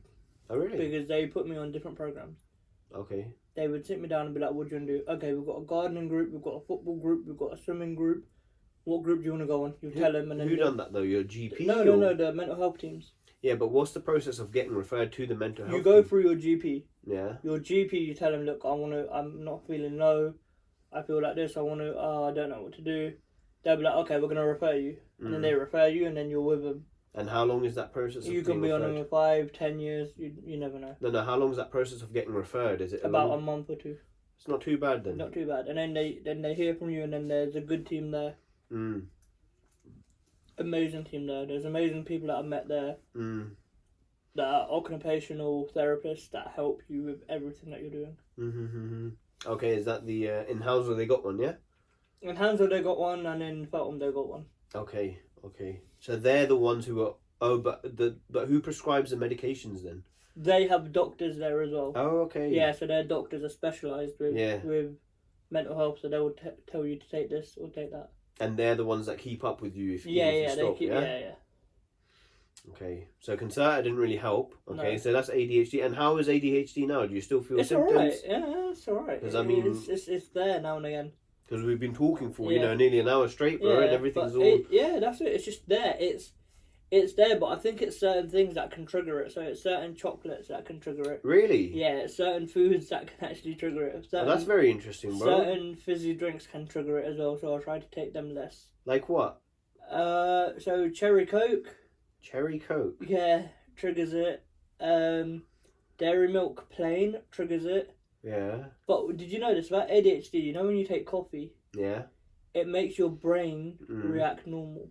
A: Oh, really?
B: Because they put me on different programs.
A: Okay.
B: They would sit me down and be like, what do you want to do? Okay, we've got a gardening group, we've got a football group, we've got a swimming group. What group do you want to go on? You tell them, and then
A: who done that though? Your GP?
B: No, the mental health teams.
A: Yeah, but what's the process of getting referred to the mental health?
B: You go
A: team?
B: through your GP.
A: Yeah.
B: Your GP, you tell them, look, I'm not feeling low. I feel like this. I don't know what to do. They'll be like, okay, we're gonna refer you, and then they refer you, and then you're with them.
A: And how long is that process?
B: You can be on them for 5, 10 years. You never know.
A: No. How long is that process of getting referred? Is it
B: about a month or 2?
A: It's not too bad then.
B: Not too bad, and then they hear from you, and then there's a good team there. Amazing team there. There's amazing people that I've met there. That are occupational therapists that help you with everything that you're doing.
A: Okay, is that the in Hounslow they got one? Yeah.
B: In Hounslow they got one, and in Feltham they got one.
A: Okay. So they're the ones who are. Oh, but who prescribes the medications then?
B: They have doctors there as well.
A: Oh, okay.
B: Yeah, so their doctors are specialised with mental health, so they will tell you to take this or take that. And
A: they're the ones that keep up with you if you stop,
B: yeah.
A: Okay, so Concerta didn't really help. Okay,
B: No.
A: So that's ADHD. And how is ADHD now? Do you still feel
B: It's
A: symptoms?
B: alright. Yeah, it's alright.
A: Because I mean,
B: it's there now and again.
A: Because we've been talking for nearly an hour straight, bro, and everything's all.
B: That's it. It's just there. It's there, but I think it's certain things that can trigger it. So it's certain chocolates that can trigger it.
A: Really?
B: Yeah, it's certain foods that can actually trigger it.
A: Oh, that's very interesting, bro.
B: Certain fizzy drinks can trigger it as well, so I'll try to take them less.
A: Like what?
B: So cherry Coke.
A: Cherry Coke?
B: Yeah, triggers it. Dairy milk plain triggers it.
A: Yeah.
B: But did you know this about ADHD? You know when you take coffee,
A: Yeah.
B: it makes your brain react normal.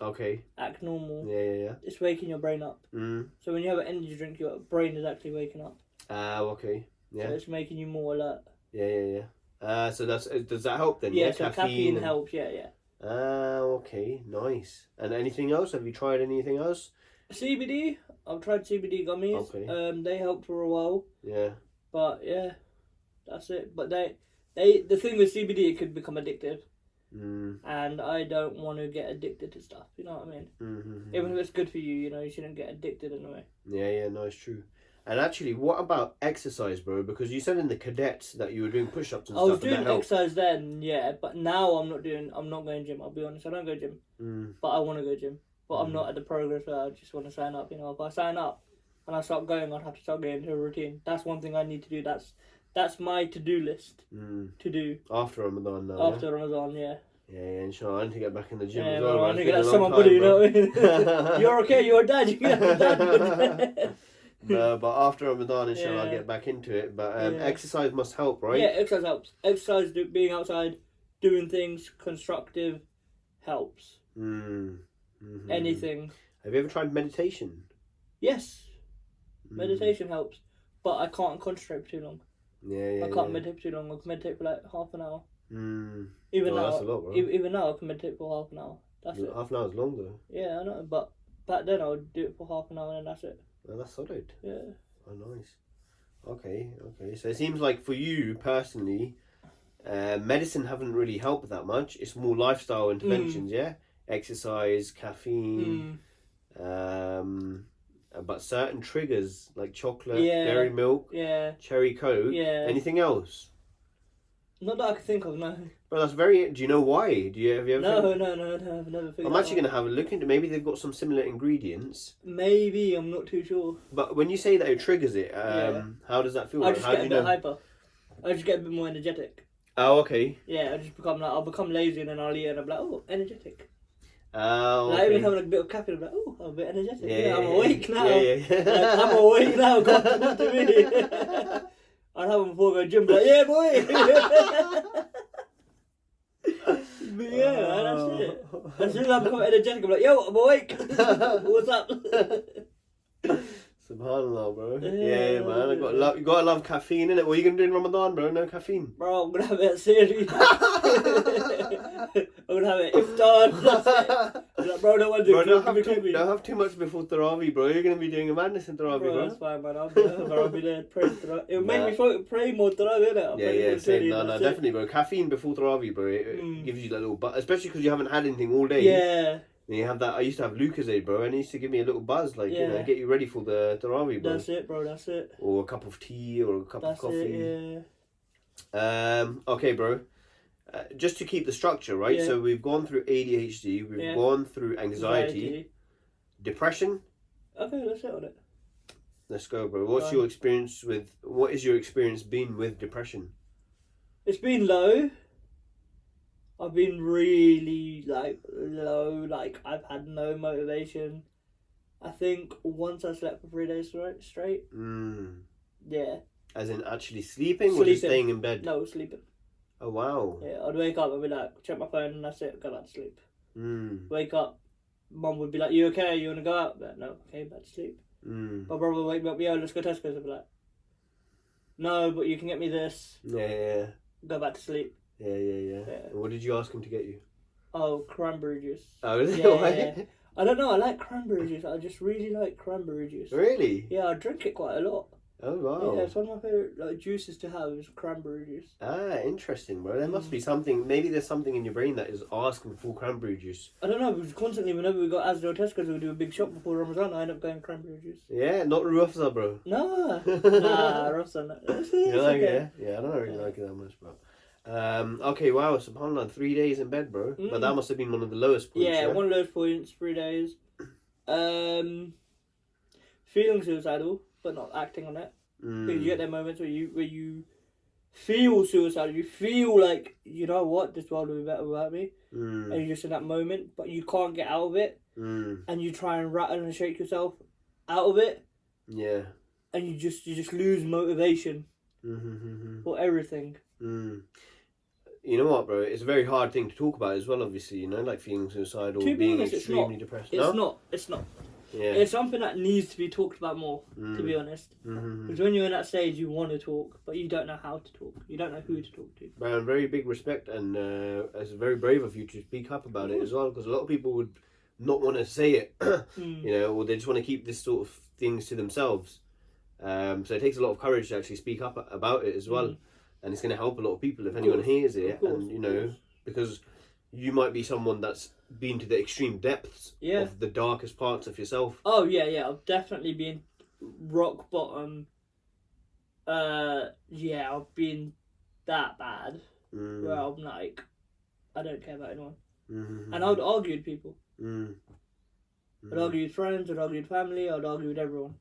A: Okay.
B: Act normal.
A: Yeah.
B: It's waking your brain up.
A: Mm.
B: So when you have an energy drink, your brain is actually waking up.
A: Okay. Yeah.
B: So it's making you more alert.
A: Yeah. So does that help then?
B: Yeah, so caffeine helps, yeah.
A: Okay, nice. And anything else? Have you tried anything else?
B: CBD, I've tried CBD gummies.
A: Okay.
B: They helped for a while.
A: Yeah.
B: But yeah, that's it. But the thing with CBD, it could become addictive. And I don't want to get addicted to stuff. You know what I mean?
A: Mm-hmm.
B: Even if it's good for you, you shouldn't get addicted in a way.
A: Yeah, no, it's true. And actually, what about exercise, bro? Because you said in the cadets that you were doing push-ups and stuff.
B: I was doing exercise then, yeah, but now I'm not going gym. I'll be honest, I don't go gym, but I want to go gym. But I'm not at the progress where I just want to sign up. If I sign up and I start going, I'd have to start getting into a routine. That's one thing I need to do. That's my to-do list to do
A: after Ramadan now.
B: After Ramadan, yeah.
A: Yeah, inshallah. I need to get back in the gym
B: as
A: well.
B: I need to get some body, you know what I mean? You're okay, you're a dad, you can have a dad.
A: No, but after Ramadan, inshallah, I'll get back into it. But exercise must help, right?
B: Yeah, exercise helps. Exercise, being outside, doing things constructive, helps.
A: Mm-hmm.
B: Anything.
A: Have you ever tried meditation?
B: Yes. Meditation helps. But I can't concentrate for too long. I can't meditate for too long. I can meditate for like half an hour. Even now,
A: that's a lot, bro.
B: Even now, I can meditate for half an hour. That's it.
A: Half an hour is long, though.
B: Yeah, I know. But back then, I would do it for half an hour and that's it.
A: Well, that's solid.
B: Yeah.
A: Oh, nice. Okay. So it seems like for you personally, medicine haven't really helped that much. It's more lifestyle interventions, yeah? Exercise, caffeine, but certain triggers like chocolate, dairy milk, cherry Coke, anything else?
B: Not that I can think of, no.
A: But that's very... Do you know why? Have you ever...
B: No, I've never figured
A: I'm actually going to have a look into... Maybe they've got some similar ingredients.
B: Maybe, I'm not too sure.
A: But when you say that it triggers it, how does that feel?
B: I just get a bit hyper. I just get a bit more energetic.
A: Oh, okay.
B: Yeah, I'll become lazy and then I'll eat and I'm like, oh, energetic.
A: Oh,
B: okay. Like, even having a bit of caffeine, I'm like, oh, I'm a bit energetic.
A: Yeah,
B: I'm awake now.
A: Yeah.
B: I'm awake now, come to me. I'd have them before I go to gym, like, yeah, boy. But yeah, that's it. As soon as I become energetic, I'm like, yo, I'm awake. What's up?
A: Subhanallah, bro. Yeah, man. You gotta love caffeine, innit? What are you gonna do in Ramadan, bro? No caffeine.
B: Bro, I'm gonna have it at Siri. I'm gonna have it iftar. That's it. Like, bro, don't want to do it.
A: Don't have too much before Tarawih, bro. You're gonna be doing a madness in Tarawih, bro.
B: That's fine, man. I'll be there praying Tarawih. It'll make me pray more Tarawih, innit?
A: Yeah, same. No, definitely, bro. Caffeine before Tarawih, bro. It gives you that little buzz, especially because you haven't had anything all day.
B: Yeah.
A: And you have that. I used to have Lucozade, bro, and it used to give me a little buzz, like get you ready for the Tarawih, bro.
B: That's it, bro. That's it.
A: Or a cup of tea, or a cup of coffee.
B: Yeah.
A: Okay, bro. Just to keep the structure, right?
B: Yeah.
A: So we've gone through ADHD, we've gone through anxiety, depression.
B: Okay, let's hit on it.
A: Let's go, bro. What is your experience been with depression?
B: It's been low. I've been really low. I've had no motivation. I think once I slept for 3 days straight. Yeah. As in
A: actually sleeping or just staying in bed?
B: No, sleeping.
A: Oh, wow.
B: Yeah, I'd wake up and be like, check my phone and that's it, go back to sleep. Wake up, mum would be like, you okay, you want to go out? But no, okay, back to sleep. My brother would wake me up, yo, let's go to Tesco's. I'd be like, no, but you can get me this.
A: Yeah.
B: Go back to sleep.
A: Yeah. What did you ask him to get you?
B: Oh, cranberry juice.
A: Oh, really?
B: Yeah. I don't know, I like cranberry juice. I just really like cranberry juice.
A: Really?
B: Yeah, I drink it quite a lot.
A: Oh, wow.
B: Yeah, it's one of my favourite juices to have is cranberry juice.
A: Ah, interesting, bro. There must be something, maybe there's something in your brain that is asking for cranberry juice.
B: I don't know, because constantly whenever we got Asda or Tesco's, we would do a big shop before Ramadan, I end up going cranberry juice.
A: Yeah, not Ruafza, bro.
B: No. Ruafza, no.
A: You like it, yeah? Yeah, I don't really like it that much, bro. Okay, wow, subhanAllah, 3 days in bed, bro. But that must have been one of the lowest points.
B: Yeah, one of those points, 3 days. Feeling suicidal, but not acting on it.
A: Mm.
B: Because you get them moments where you feel suicidal. You feel like, you know what, this world would be better without me.
A: Mm.
B: And you're just in that moment, but you can't get out of it.
A: Mm.
B: And you try and rattle and shake yourself out of it.
A: Yeah.
B: And you just lose motivation for everything.
A: Mm. You know what, bro? It's a very hard thing to talk about as well, obviously, you know, like feeling suicidal,
B: To be
A: being
B: honest,
A: extremely depressed.
B: It's not.
A: Yeah.
B: It's something that needs to be talked about more, to be honest. Because when you're in that stage, you want to talk, but you don't know how to talk. You don't know who to talk to.
A: Bro, very big respect, and it's very brave of you to speak up about it as well, because a lot of people would not want to say it, you know, or they just want to keep this sort of things to themselves. So it takes a lot of courage to actually speak up about it as well. And it's going to help a lot of people if anyone hears it. And, you know, because you might be someone that's been to the extreme depths of the darkest parts of yourself.
B: Oh, yeah. I've definitely been rock bottom. Yeah, I've been that bad. Where I'm like, I don't care about anyone. And I would argue with people. I'd argue with friends, I'd argue with family, I'd argue with everyone.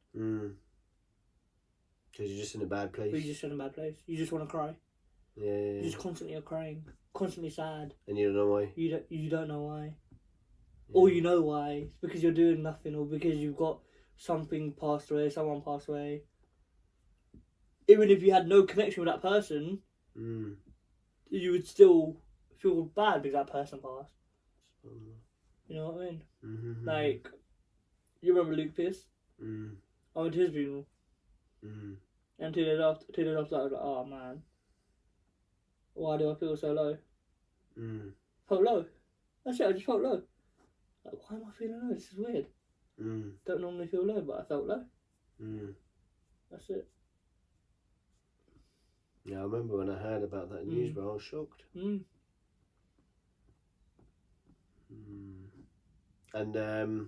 A: Because you're just in a bad place.
B: You're just in a bad place. You just want to cry.
A: Yeah.
B: You just constantly are crying, constantly sad.
A: And you don't know why.
B: You don't know why. Yeah. Or you know why. It's because you're doing nothing, or because you've got something passed away, someone passed away. Even if you had no connection with that person, you would still feel bad because that person passed. You know what I mean? Like, you remember Luke Pierce? I went to his funeral. And 2 days after, I was like, oh man, why do I feel so low? Felt low. That's it, I just felt low. Like, why am I feeling low? This is weird. Don't normally feel low, but I felt low. That's it.
A: Yeah, I remember when I heard about that news, bro, I was shocked. And,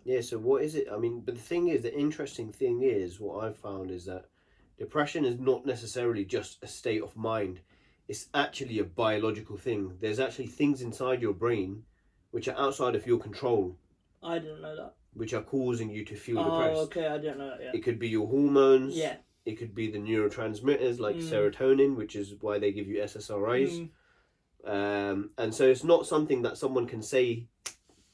A: yeah, so what is it? I mean, but the thing is, the interesting thing is, what I've found is that depression is not necessarily just a state of mind. It's actually a biological thing. There's actually things inside your brain which are outside of your control.
B: I didn't know that.
A: Which are causing you to feel depressed.
B: Oh, okay, I didn't know that, yeah.
A: It could be your hormones.
B: Yeah.
A: It could be the neurotransmitters like serotonin, which is why they give you SSRIs. And so it's not something that someone can say,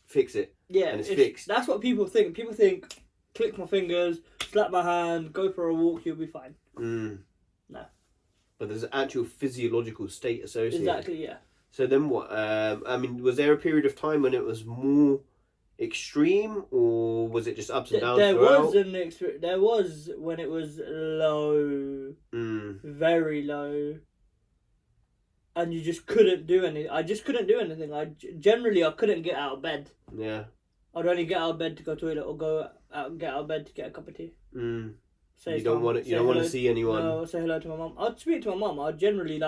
A: fix it.
B: Yeah,
A: and it's fixed.
B: That's what people think. People think, click my fingers, slap my hand, go for a walk, you'll be fine. No.
A: But there's an actual physiological state associated.
B: Exactly, yeah.
A: So then what? I mean, was there a period of time when it was more extreme, or was it just ups and downs throughout?
B: There was when it was low, very low, and you just couldn't do anything. I just couldn't do anything. I couldn't get out of bed.
A: Yeah.
B: I'd only get out of bed to go to the toilet or go out and get out of bed to get a cup of tea.
A: You don't want to see anyone.
B: No, say hello to my mum. I'd speak to my mum. I'd generally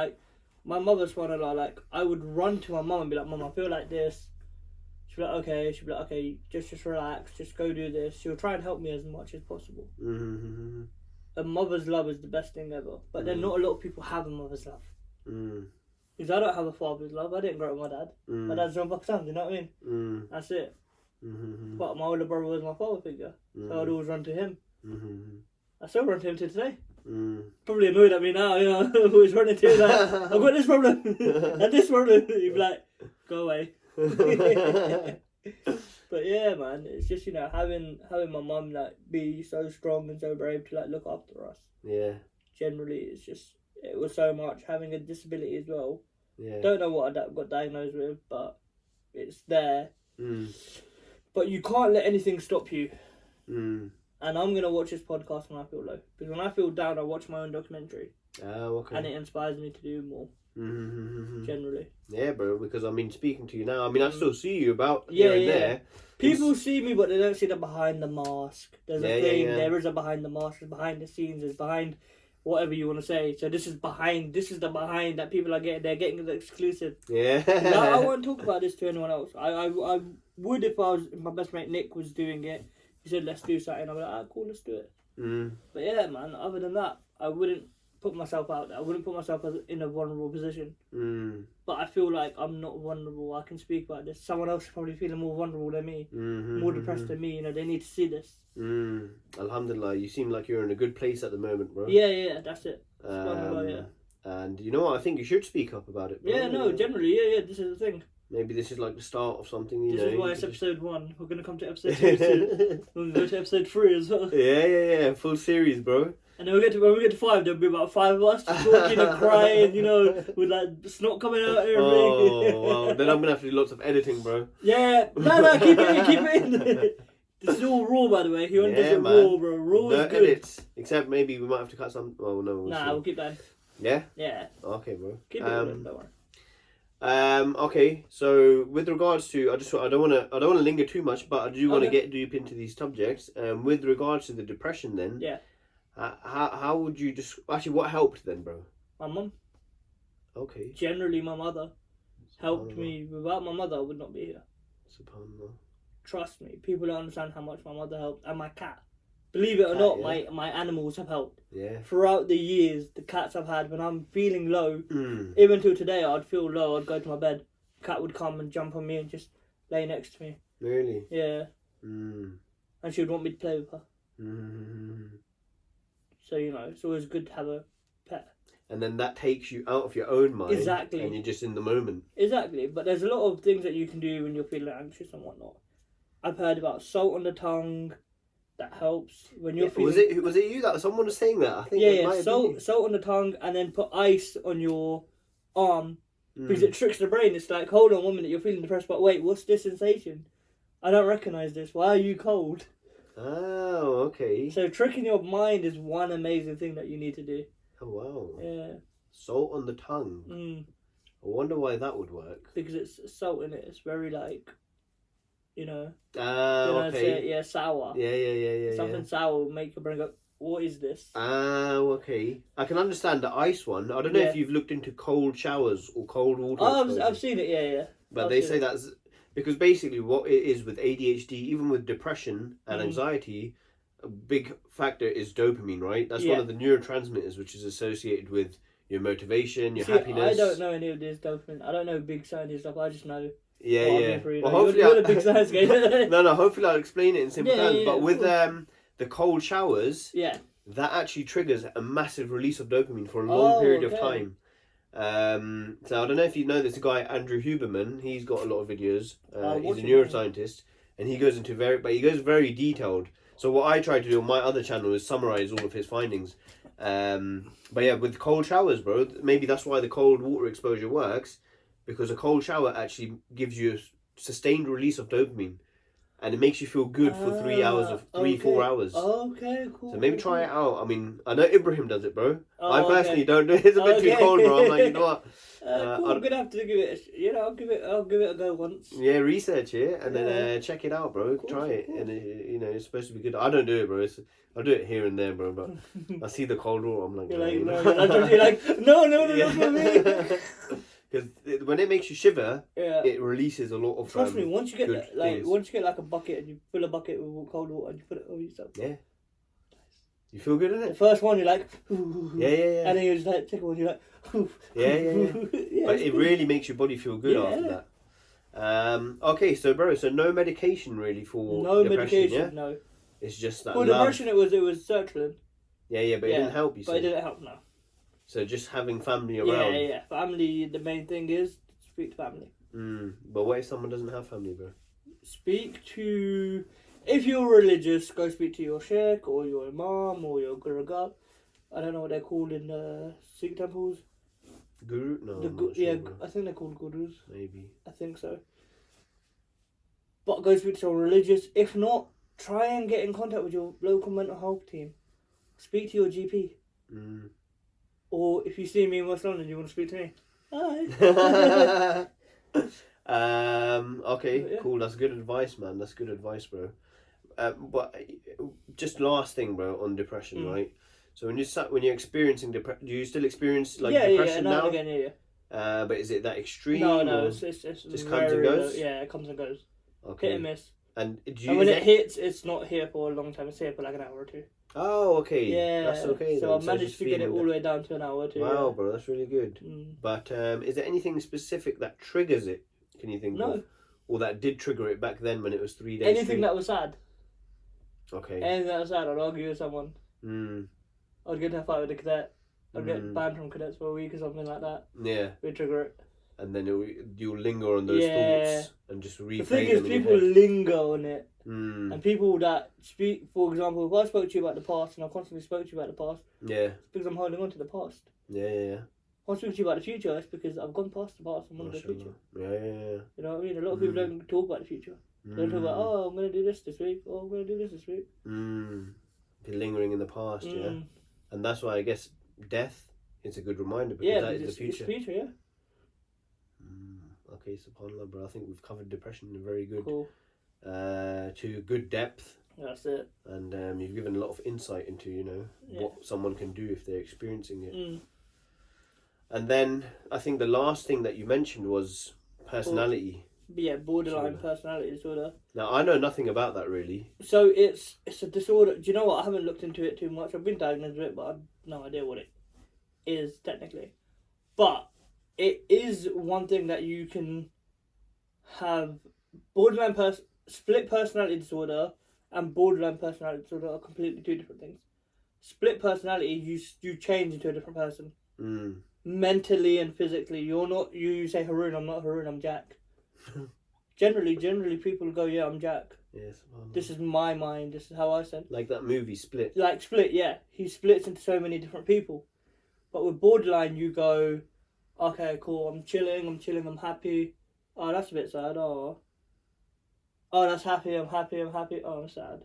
B: my mother's one of like I would run to my mum and be like, Mum, I feel like this. She'd be like, okay. She'd be like, okay, just relax, just go do this. She'll try and help me as much as possible. A mother's love is the best thing ever. But then not a lot of people have a mother's love. Because I don't have a father's love. I didn't grow up with my dad. My dad's from Pakistan, you know what I mean? That's it. But my older brother was my father figure. So I'd always run to him. I still run to him to today. Probably annoyed at me now, you know. I was running to him like, I've got this problem and this problem. He'd be like, go away. But yeah, man, it's just, you know, having my mum like be so strong and so brave to like look after us.
A: Yeah.
B: Generally, it's just, it was so much. Having a disability as well.
A: Yeah.
B: Don't know what I got diagnosed with, but it's there. But you can't let anything stop you. And I'm going to watch this podcast when I feel low. Because when I feel down, I watch my own documentary.
A: Oh, okay.
B: And it inspires me to do more. Generally.
A: Yeah, bro, because I mean, speaking to you now, I mean, I still see you about here and there.
B: People see me, but they don't see the behind the mask. There's a thing, there is a behind the mask, there's behind the scenes, there's behind whatever you want to say. So this is the behind that people are getting, they're getting the exclusive.
A: Yeah.
B: I won't talk about this to anyone else. I would if my best mate Nick was doing it. He said, let's do something. I'm like, cool, let's do it. But yeah, man, other than that, I wouldn't put myself out there. I wouldn't put myself in a vulnerable position.
A: Mm.
B: But I feel like I'm not vulnerable. I can speak about this. Someone else is probably feeling more vulnerable than me,
A: Mm-hmm,
B: more depressed than me. You know, they need to see this.
A: Alhamdulillah, you seem like you're in a good place at the moment, bro.
B: Yeah, that's it. Yeah.
A: And you know what? I think you should speak up about it, bro.
B: Yeah, no, generally, yeah, this is the thing.
A: Maybe this is like the start of something,
B: This
A: know.
B: is why it's episode 1. We're going to come to episode 2 soon. We're going to go to episode 3 as well.
A: Yeah. Full series, bro.
B: And then when we get to 5, there'll be about 5 of us just talking and crying, you know, with like snot coming out and everything.
A: Oh, wow. Then I'm going to have to do lots of editing, bro.
B: Yeah. No, keep it in. This is all raw, by the way. He only does it raw, bro. Raw is good.
A: Edits. Except maybe we might have to cut some. Oh, no.
B: We'll keep that in.
A: Yeah?
B: Yeah.
A: Okay, bro.
B: Keep it in, don't worry.
A: Okay, so with regards to, I don't want to linger too much, but I do want to get deep into these subjects. With regards to the depression, then, how would you actually what helped then, bro?
B: My mum.
A: Okay.
B: Generally, my mother helped me. Without my mother, I would not be here.
A: Subhanallah.
B: Trust me, people don't understand how much my mother helped, and my cat. Believe it or not, my animals have helped.
A: Yeah.
B: Throughout the years, the cats I've had, when I'm feeling low, even till today, I'd feel low, I'd go to my bed. The cat would come and jump on me and just lay next to me.
A: Really?
B: Yeah. And she would want me to play with her. So, you know, it's always good to have a pet.
A: And then that takes you out of your own mind.
B: Exactly.
A: And you're just in the moment.
B: Exactly. But there's a lot of things that you can do when you're feeling anxious and whatnot. I've heard about salt on the tongue. That helps when you're feeling...
A: Was it you that someone was saying that? I think
B: salt on the tongue, and then put ice on your arm because it tricks the brain. It's like, hold on 1 minute, you're feeling depressed, but wait, what's this sensation? I don't recognise this. Why are you cold?
A: Oh, okay.
B: So tricking your mind is one amazing thing that you need to do.
A: Oh wow.
B: Yeah.
A: Salt on the tongue. I wonder why that would work.
B: Because it's salt in it. It's very like, you know.
A: Okay.
B: Sour.
A: Yeah.
B: Something sour will make your brain go, what is this?
A: Okay. I can understand the ice one. I don't know if you've looked into cold showers or cold water.
B: Oh, I've seen it, yeah.
A: But they say that's because basically what it is with ADHD, even with depression and anxiety, a big factor is dopamine, right? That's one of the neurotransmitters which is associated with your motivation, your happiness.
B: I don't know any of this dopamine. I don't know big science stuff. I just know.
A: Yeah.
B: Well, hopefully you're a big science guy.
A: No. Hopefully I'll explain it in simple terms. But with the cold showers, that actually triggers a massive release of dopamine for a long period of time. So I don't know if you know this guy Andrew Huberman. He's got a lot of videos. He's a neuroscientist, and he goes into very detailed. So what I try to do on my other channel is summarize all of his findings. But yeah, with cold showers, bro, maybe that's why the cold water exposure works, because a cold shower actually gives you a sustained release of dopamine, and it makes you feel good for 3 hours 4 hours.
B: Okay, cool.
A: So maybe try it out. I mean, I know Ibrahim does it, bro. I personally don't do it. It's a bit too cold, bro. I'm like, you know what?
B: Cool. I'm gonna have to give it. I'll give it a go once.
A: Yeah, research it and then check it out, bro. Try it, and it's supposed to be good. I don't do it, bro. I do it here and there, bro. But I see the cold water, I'm like,
B: you're like, no, not for me.
A: Because when it makes you shiver, it releases a lot of.
B: Trust me, once you get a bucket and you fill a bucket with cold water and you put it over yourself.
A: Yeah. You feel good in it?
B: The first one you're like,
A: yeah.
B: And then you just like take one, you're like,
A: yeah. But it really makes your body feel good after that. Okay, so bro, no medication really for depression, yeah?
B: No.
A: It's just that.
B: For depression, it was Sertraline.
A: Yeah, but it didn't help you.
B: But it didn't help, no.
A: So just having family around.
B: Yeah. Family. The main thing is speak to family.
A: But what if someone doesn't have family, bro?
B: Speak to. If you're religious, go speak to your sheikh or your imam or your guru. I don't know what they're called in the Sikh temples.
A: Guru? No.
B: I think they're called gurus.
A: Maybe.
B: I think so. But go speak to someone religious. If not, try and get in contact with your local mental health team. Speak to your GP. Or if you see me in West London, you want to speak to me. Hi.
A: Okay, cool. That's good advice, man. That's good advice, bro. But just last thing, bro, on depression, right? So when you're experiencing depression, do you still experience depression now?
B: Again, yeah.
A: But is it that extreme?
B: No, it's
A: just comes and goes.
B: It comes and goes.
A: Okay.
B: Hit and miss.
A: And
B: when it hits, it's not here for a long time. It's here for like an hour or two.
A: Oh, okay.
B: Yeah.
A: That's okay.
B: So
A: then.
B: I managed
A: just
B: to get it
A: feeling
B: all the way down to an hour too.
A: Wow, bro, that's really good.
B: Mm.
A: But is there anything specific that triggers it? Can you think
B: No.
A: of? Or that did trigger it back then when it was 3 days
B: Anything
A: straight?
B: that was sad.
A: Okay.
B: Anything that was sad, I'd argue with someone.
A: Mm.
B: I'd get into a fight with a cadet. I'd get banned from cadets for a week or something like that.
A: Yeah.
B: We'd trigger it.
A: And then you'll linger on those thoughts and just replay
B: The thing
A: them
B: is,
A: in your
B: people
A: head.
B: linger on it.
A: Mm.
B: And people that speak, for example, if I spoke to you about the past and I constantly spoke to you about the past,
A: Yeah.
B: it's because I'm holding on to the past.
A: Yeah.
B: If I speak to you about the future, it's because I've gone past the past and I'm on to the future.
A: Yeah.
B: You know what I mean? A lot of people don't talk about the future. They don't talk about, oh, I'm going to do this week, oh, I'm going to do this week.
A: You're lingering in the past, yeah. And that's why I guess death is a good reminder because that is the future.
B: It's the future, yeah.
A: Okay, subhanAllah, bro. I think we've covered depression in a very good,
B: Cool.
A: to good depth.
B: That's it.
A: And you've given a lot of insight into, what someone can do if they're experiencing it. And then I think the last thing that you mentioned was personality.
B: Yeah, borderline personality disorder.
A: Now, I know nothing about that really.
B: So it's a disorder. Do you know what? I haven't looked into it too much. I've been diagnosed with it, but I've no idea what it is technically. But it is one thing that you can have borderline split personality disorder and borderline personality disorder are completely two different things. Split personality, you change into a different person. Mentally and physically. You're not, you say Harune, I'm not Harune, I'm Jack. Generally people go, yeah, I'm Jack.
A: Yes.
B: This is my mind, this is how I said.
A: Like that movie Split.
B: Like Split, yeah. He splits into so many different people. But with borderline, you go, okay, cool, I'm chilling, I'm happy. Oh, that's a bit sad. Oh, that's happy, I'm happy. Oh, I'm sad.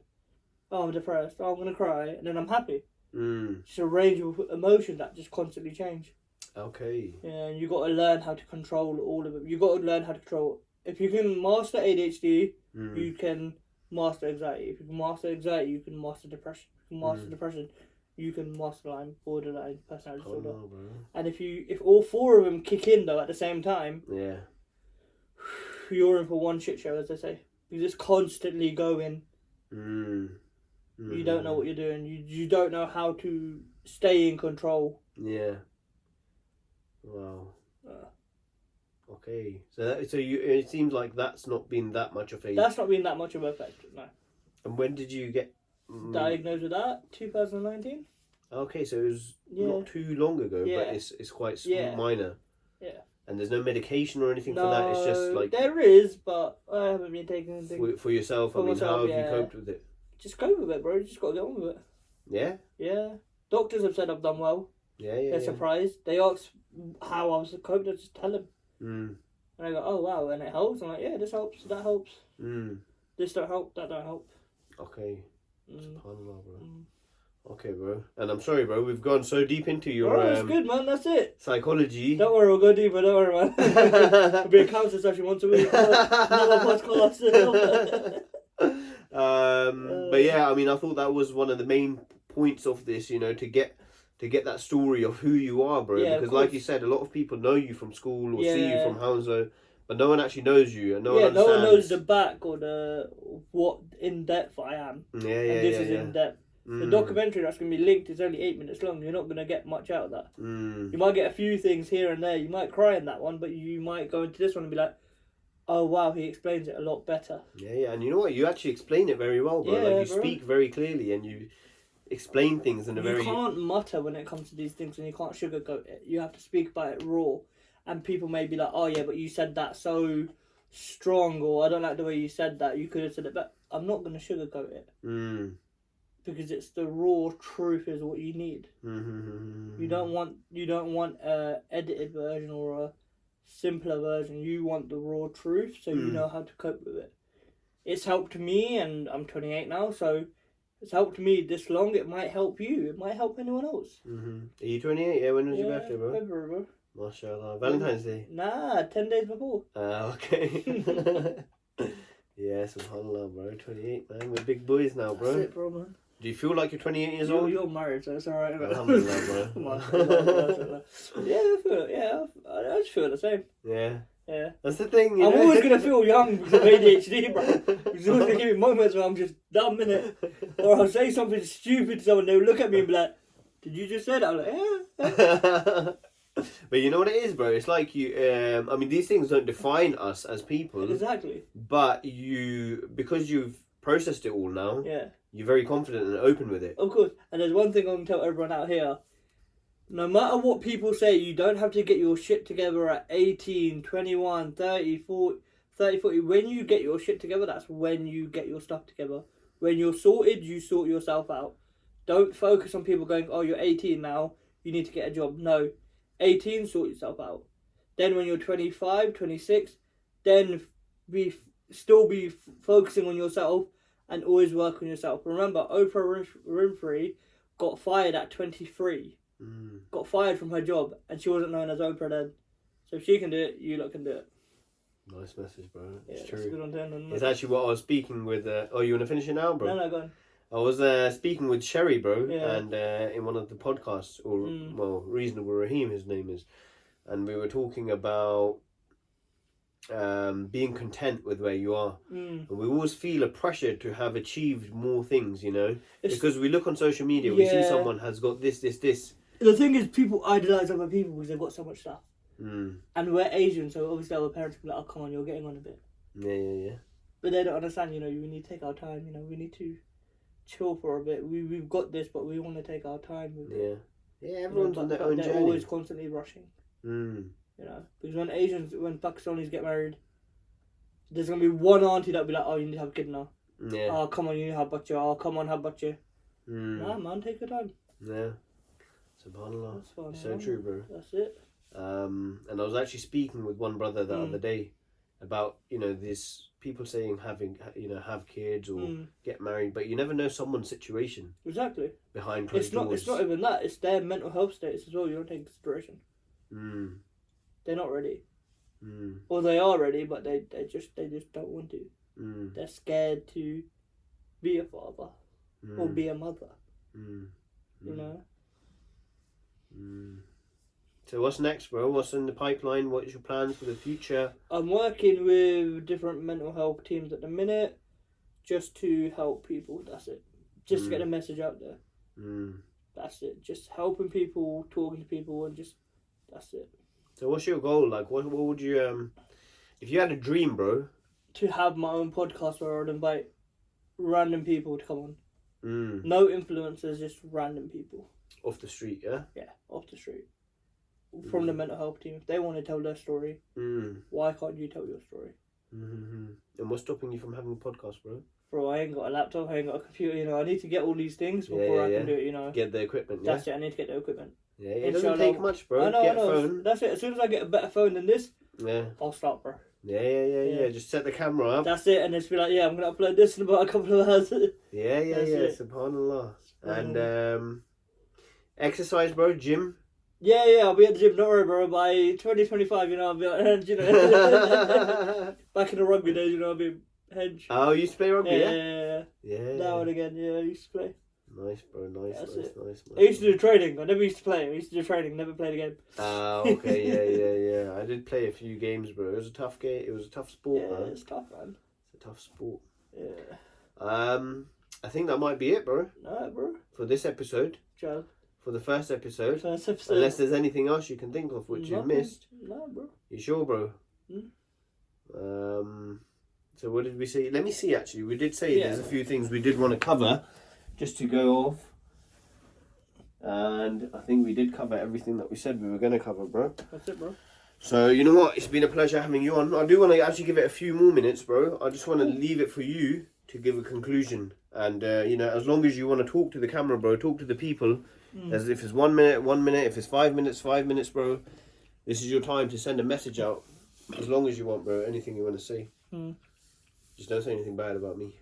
B: Oh, I'm depressed. Oh, I'm going to cry. And then I'm happy. It's a range of emotions that just constantly change.
A: Okay.
B: Yeah, and you got to learn how to control all of it. You got to learn how to control. If you can master ADHD, you can master anxiety. If you can master anxiety, you can master depression. If you can master depression, you can master borderline personality disorder.
A: Bro.
B: And if all four of them kick in though at the same time,
A: yeah,
B: you're in for one shit show, as they say. You're just constantly going. You don't know what you're doing. You don't know how to stay in control.
A: Yeah. Wow. Okay. So it seems like that's not been that much of a...
B: That's not been that much of an effect, no.
A: And when did you get...
B: diagnosed with that? 2019?
A: Okay, so it was not too long ago, but it's quite minor. Yeah. And there's no medication or anything for that? It's just like...
B: There is, but I haven't been taking anything.
A: For yourself, how have you coped with it?
B: Just cope with it, bro. You just got to get on with it.
A: Yeah?
B: Yeah. Doctors have said I've done well.
A: Yeah.
B: They're surprised. They ask how I was coped, I just tell them.
A: And
B: I go, oh wow, and it helps. I'm like, yeah, this helps, that helps. This don't help, that don't help.
A: Okay. SubhanAllah, bro. Okay, bro. And I'm sorry, bro. We've gone so deep into your...
B: Bro, that's good, man. That's it.
A: Psychology.
B: Don't worry, we'll go deeper. Don't worry, man. I'll be a counselor session once a week. Another podcast.
A: But yeah, I mean, I thought that was one of the main points of this, to get that story of who you are, bro.
B: Yeah,
A: because like you said, a lot of people know you from school or see you from Hounslow, but no one actually knows you and no one understands.
B: No one knows the back or what in depth I am.
A: And
B: this is in depth. The documentary that's going to be linked is only 8 minutes long. You're not going to get much out of that. You might get a few things here and there. You might cry in that one, but you might go into this one and be like, oh wow, he explains it a lot better. Yeah,
A: and you know what? You actually explain it very well, bro.
B: Yeah,
A: you speak very clearly and you explain things in a very...
B: You can't mutter when it comes to these things and you can't sugarcoat it. You have to speak about it raw. And people may be like, oh yeah, but you said that so strong, or I don't like the way you said that. You could have said it, but I'm not going to sugarcoat it. Because it's the raw truth is what you need. You don't want a edited version or a simpler version. You want the raw truth, so you know how to cope with it. It's helped me, and I'm 28 now, so it's helped me this long. It might help you. It might help anyone else.
A: Are you 28? Yeah, when was your birthday, bro?
B: February, bro.
A: MashaAllah. Valentine's Day?
B: Nah, 10 days before.
A: Okay. Yeah, subhanAllah, bro. 28, man. We're big boys now, bro.
B: That's it, bro, man.
A: Do you feel like you're 28 years old?
B: You're married, so it's alright.
A: Alhamdulillah, bro.
B: I just feel the same.
A: Yeah.
B: Yeah.
A: That's the thing, you
B: I'm
A: know?
B: always going to feel young because of ADHD, bro. It's always going to give me moments where I'm just dumb, innit? Or I'll say something stupid to someone, they'll look at me and be like, did you just say that? I'm like, yeah.
A: But you know what it is, bro? It's like you, I mean, these things don't define us as people.
B: Exactly.
A: But because you've processed it all now,
B: Yeah.
A: you're very confident and open with it.
B: Of course. And there's one thing I'm going to tell everyone out here. No matter what people say, you don't have to get your shit together at 18, 21, 30, 40. When you get your shit together, that's when you get your stuff together. When you're sorted, you sort yourself out. Don't focus on people going, oh, you're 18 now, you need to get a job. No. 18, sort yourself out. Then when you're 25, 26, then still be focusing on yourself and always work on yourself. Remember, Oprah Winfrey got fired at 23. Got fired from her job, and she wasn't known as Oprah then. So if she can do it, you lot can do it.
A: Nice message, bro.
B: Yeah,
A: it's true.
B: It's good on 10, isn't it?
A: It's actually what I was speaking with. Oh, you want to finish it now, bro?
B: No, go on.
A: I was speaking with Sherry, bro,
B: Yeah.
A: and in one of the podcasts, or well, Reasonable Raheem, his name is, and we were talking about being content with where you are. And we always feel a pressure to have achieved more things, you know, because we look on social media, we see someone has got this.
B: The thing is, people idolise other people because they've got so much stuff. And we're Asian, so obviously our parents will be like, oh, come on, you're getting on a bit.
A: Yeah.
B: But they don't understand, you know, we need to take our time, you know, we need to chill for a bit. We've got this, but we want to take our time with it.
A: Yeah, everyone's on their own
B: they're
A: journey.
B: always constantly rushing.
A: Mm.
B: You know, because when Pakistanis get married, there's gonna be one auntie that'll be like, "Oh, you need to have a kid now."
A: Yeah.
B: Oh, come on, you need to have bacha. Oh, come on, have bacha.
A: Mm.
B: Nah, man, take your time.
A: Yeah. SubhanAllah.
B: That's fine,
A: So
B: man.
A: true, bro.
B: That's it.
A: And I was actually speaking with one brother the other day about, you know, this people saying have kids or get married, but you never know someone's situation.
B: Exactly.
A: Behind closed doors.
B: It's not even that. It's their mental health status as well. You don't take into consideration. They're not ready. Or they are ready, but they just don't want to. They're scared to be a father or be a mother. You know.
A: So what's next, bro? What's in the pipeline? What's your plans for the future?
B: I'm working with different mental health teams at the minute, just to help people. That's it. Just to get the message out there. That's it. Just helping people, talking to people, and just that's it.
A: So what's your goal? Like, what would you if you had a dream, bro?
B: To have my own podcast where I'd invite random people to come on. No influencers, just random people.
A: Off the street, yeah?
B: Yeah, off the street. From the mental health team. If they want to tell their story, why can't you tell your story?
A: And what's stopping you from having a podcast, bro?
B: Bro, I ain't got a laptop, I ain't got a computer, you know. I need to get all these things before I can do it, you know.
A: Get the equipment, yeah?
B: That's it, I need to get the equipment.
A: Yeah, it doesn't take much, bro.
B: I know.
A: Get a phone.
B: That's it. As soon as I get a better phone than this, I'll start, bro.
A: Yeah. Just set the camera up.
B: That's it, and just be like, yeah, I'm going to upload this in about a couple of hours.
A: Yeah. SubhanAllah. And exercise, bro, gym.
B: Yeah, I'll be at the gym, don't worry, bro. By 2025, you know, I'll be at you know, back in the rugby days, you know, I'll be hedge.
A: Oh, you used to play rugby,
B: Yeah. That one again, I used to play.
A: Nice, bro, nice.
B: I used to do training. I never used to play. I used to do training, never played a game.
A: Okay, yeah. I did play a few games, bro. It was a tough game. It was a tough sport, man.
B: It's tough, man.
A: It's a tough sport.
B: Yeah.
A: I think that might be it, bro.
B: Alright, bro.
A: For this episode.
B: Ciao.
A: For the first episode.
B: Unless
A: there's anything else you can think of which you missed.
B: No, bro.
A: You sure, bro? So what did we say? Let me see, actually. We did say there's a few things we did want to cover. Just to go off. And I think we did cover everything that we said we were going to cover, bro.
B: That's it, bro.
A: So, you know what? It's been a pleasure having you on. I do want to actually give it a few more minutes, bro. I just want to leave it for you to give a conclusion. And, you know, as long as you want to talk to the camera, bro, talk to the people. As if it's 1 minute, 1 minute. If it's 5 minutes, 5 minutes, bro. This is your time to send a message out. As long as you want, bro. Anything you want to say. Just don't say anything bad about me.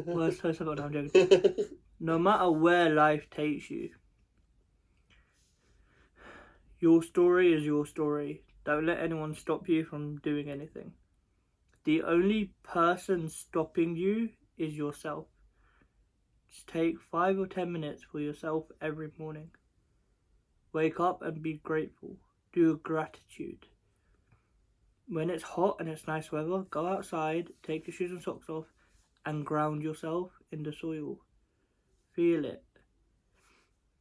B: Well, I'm joking. No matter where life takes you, your story is your story. Don't let anyone stop you from doing anything. The only person stopping you is yourself. Just take 5 or 10 minutes for yourself every morning. Wake up and be grateful. Do a gratitude. when it's hot and it's nice weather, go outside, take your shoes and socks off, and ground yourself in the soil. Feel it.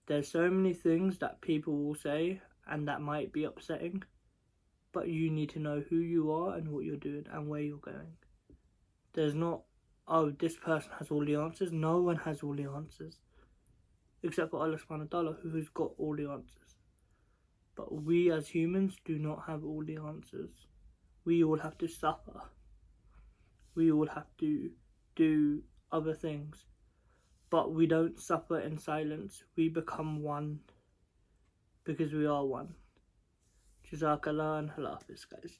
B: There's so many things that people will say and that might be upsetting, but you need to know who you are and what you're doing and where you're going. There's not, oh, this person has all the answers. No one has all the answers, except for Allah subhanahu wa ta'ala, who's got all the answers. But we as humans do not have all the answers. We all have to suffer. We all have to do other things. But we don't suffer in silence. We become one. Because we are one. Jazakallah and halafis, guys.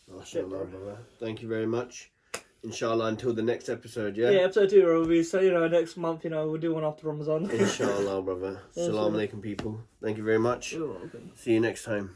A: MashaAllah, brother. Thank you very much. Inshallah, until the next episode, yeah?
B: Yeah, episode 2 will be, so, next month, we'll do one after Ramadan.
A: Inshallah, brother. Assalamu alaikum, people. Thank you very much.
B: You're welcome.
A: See you next time.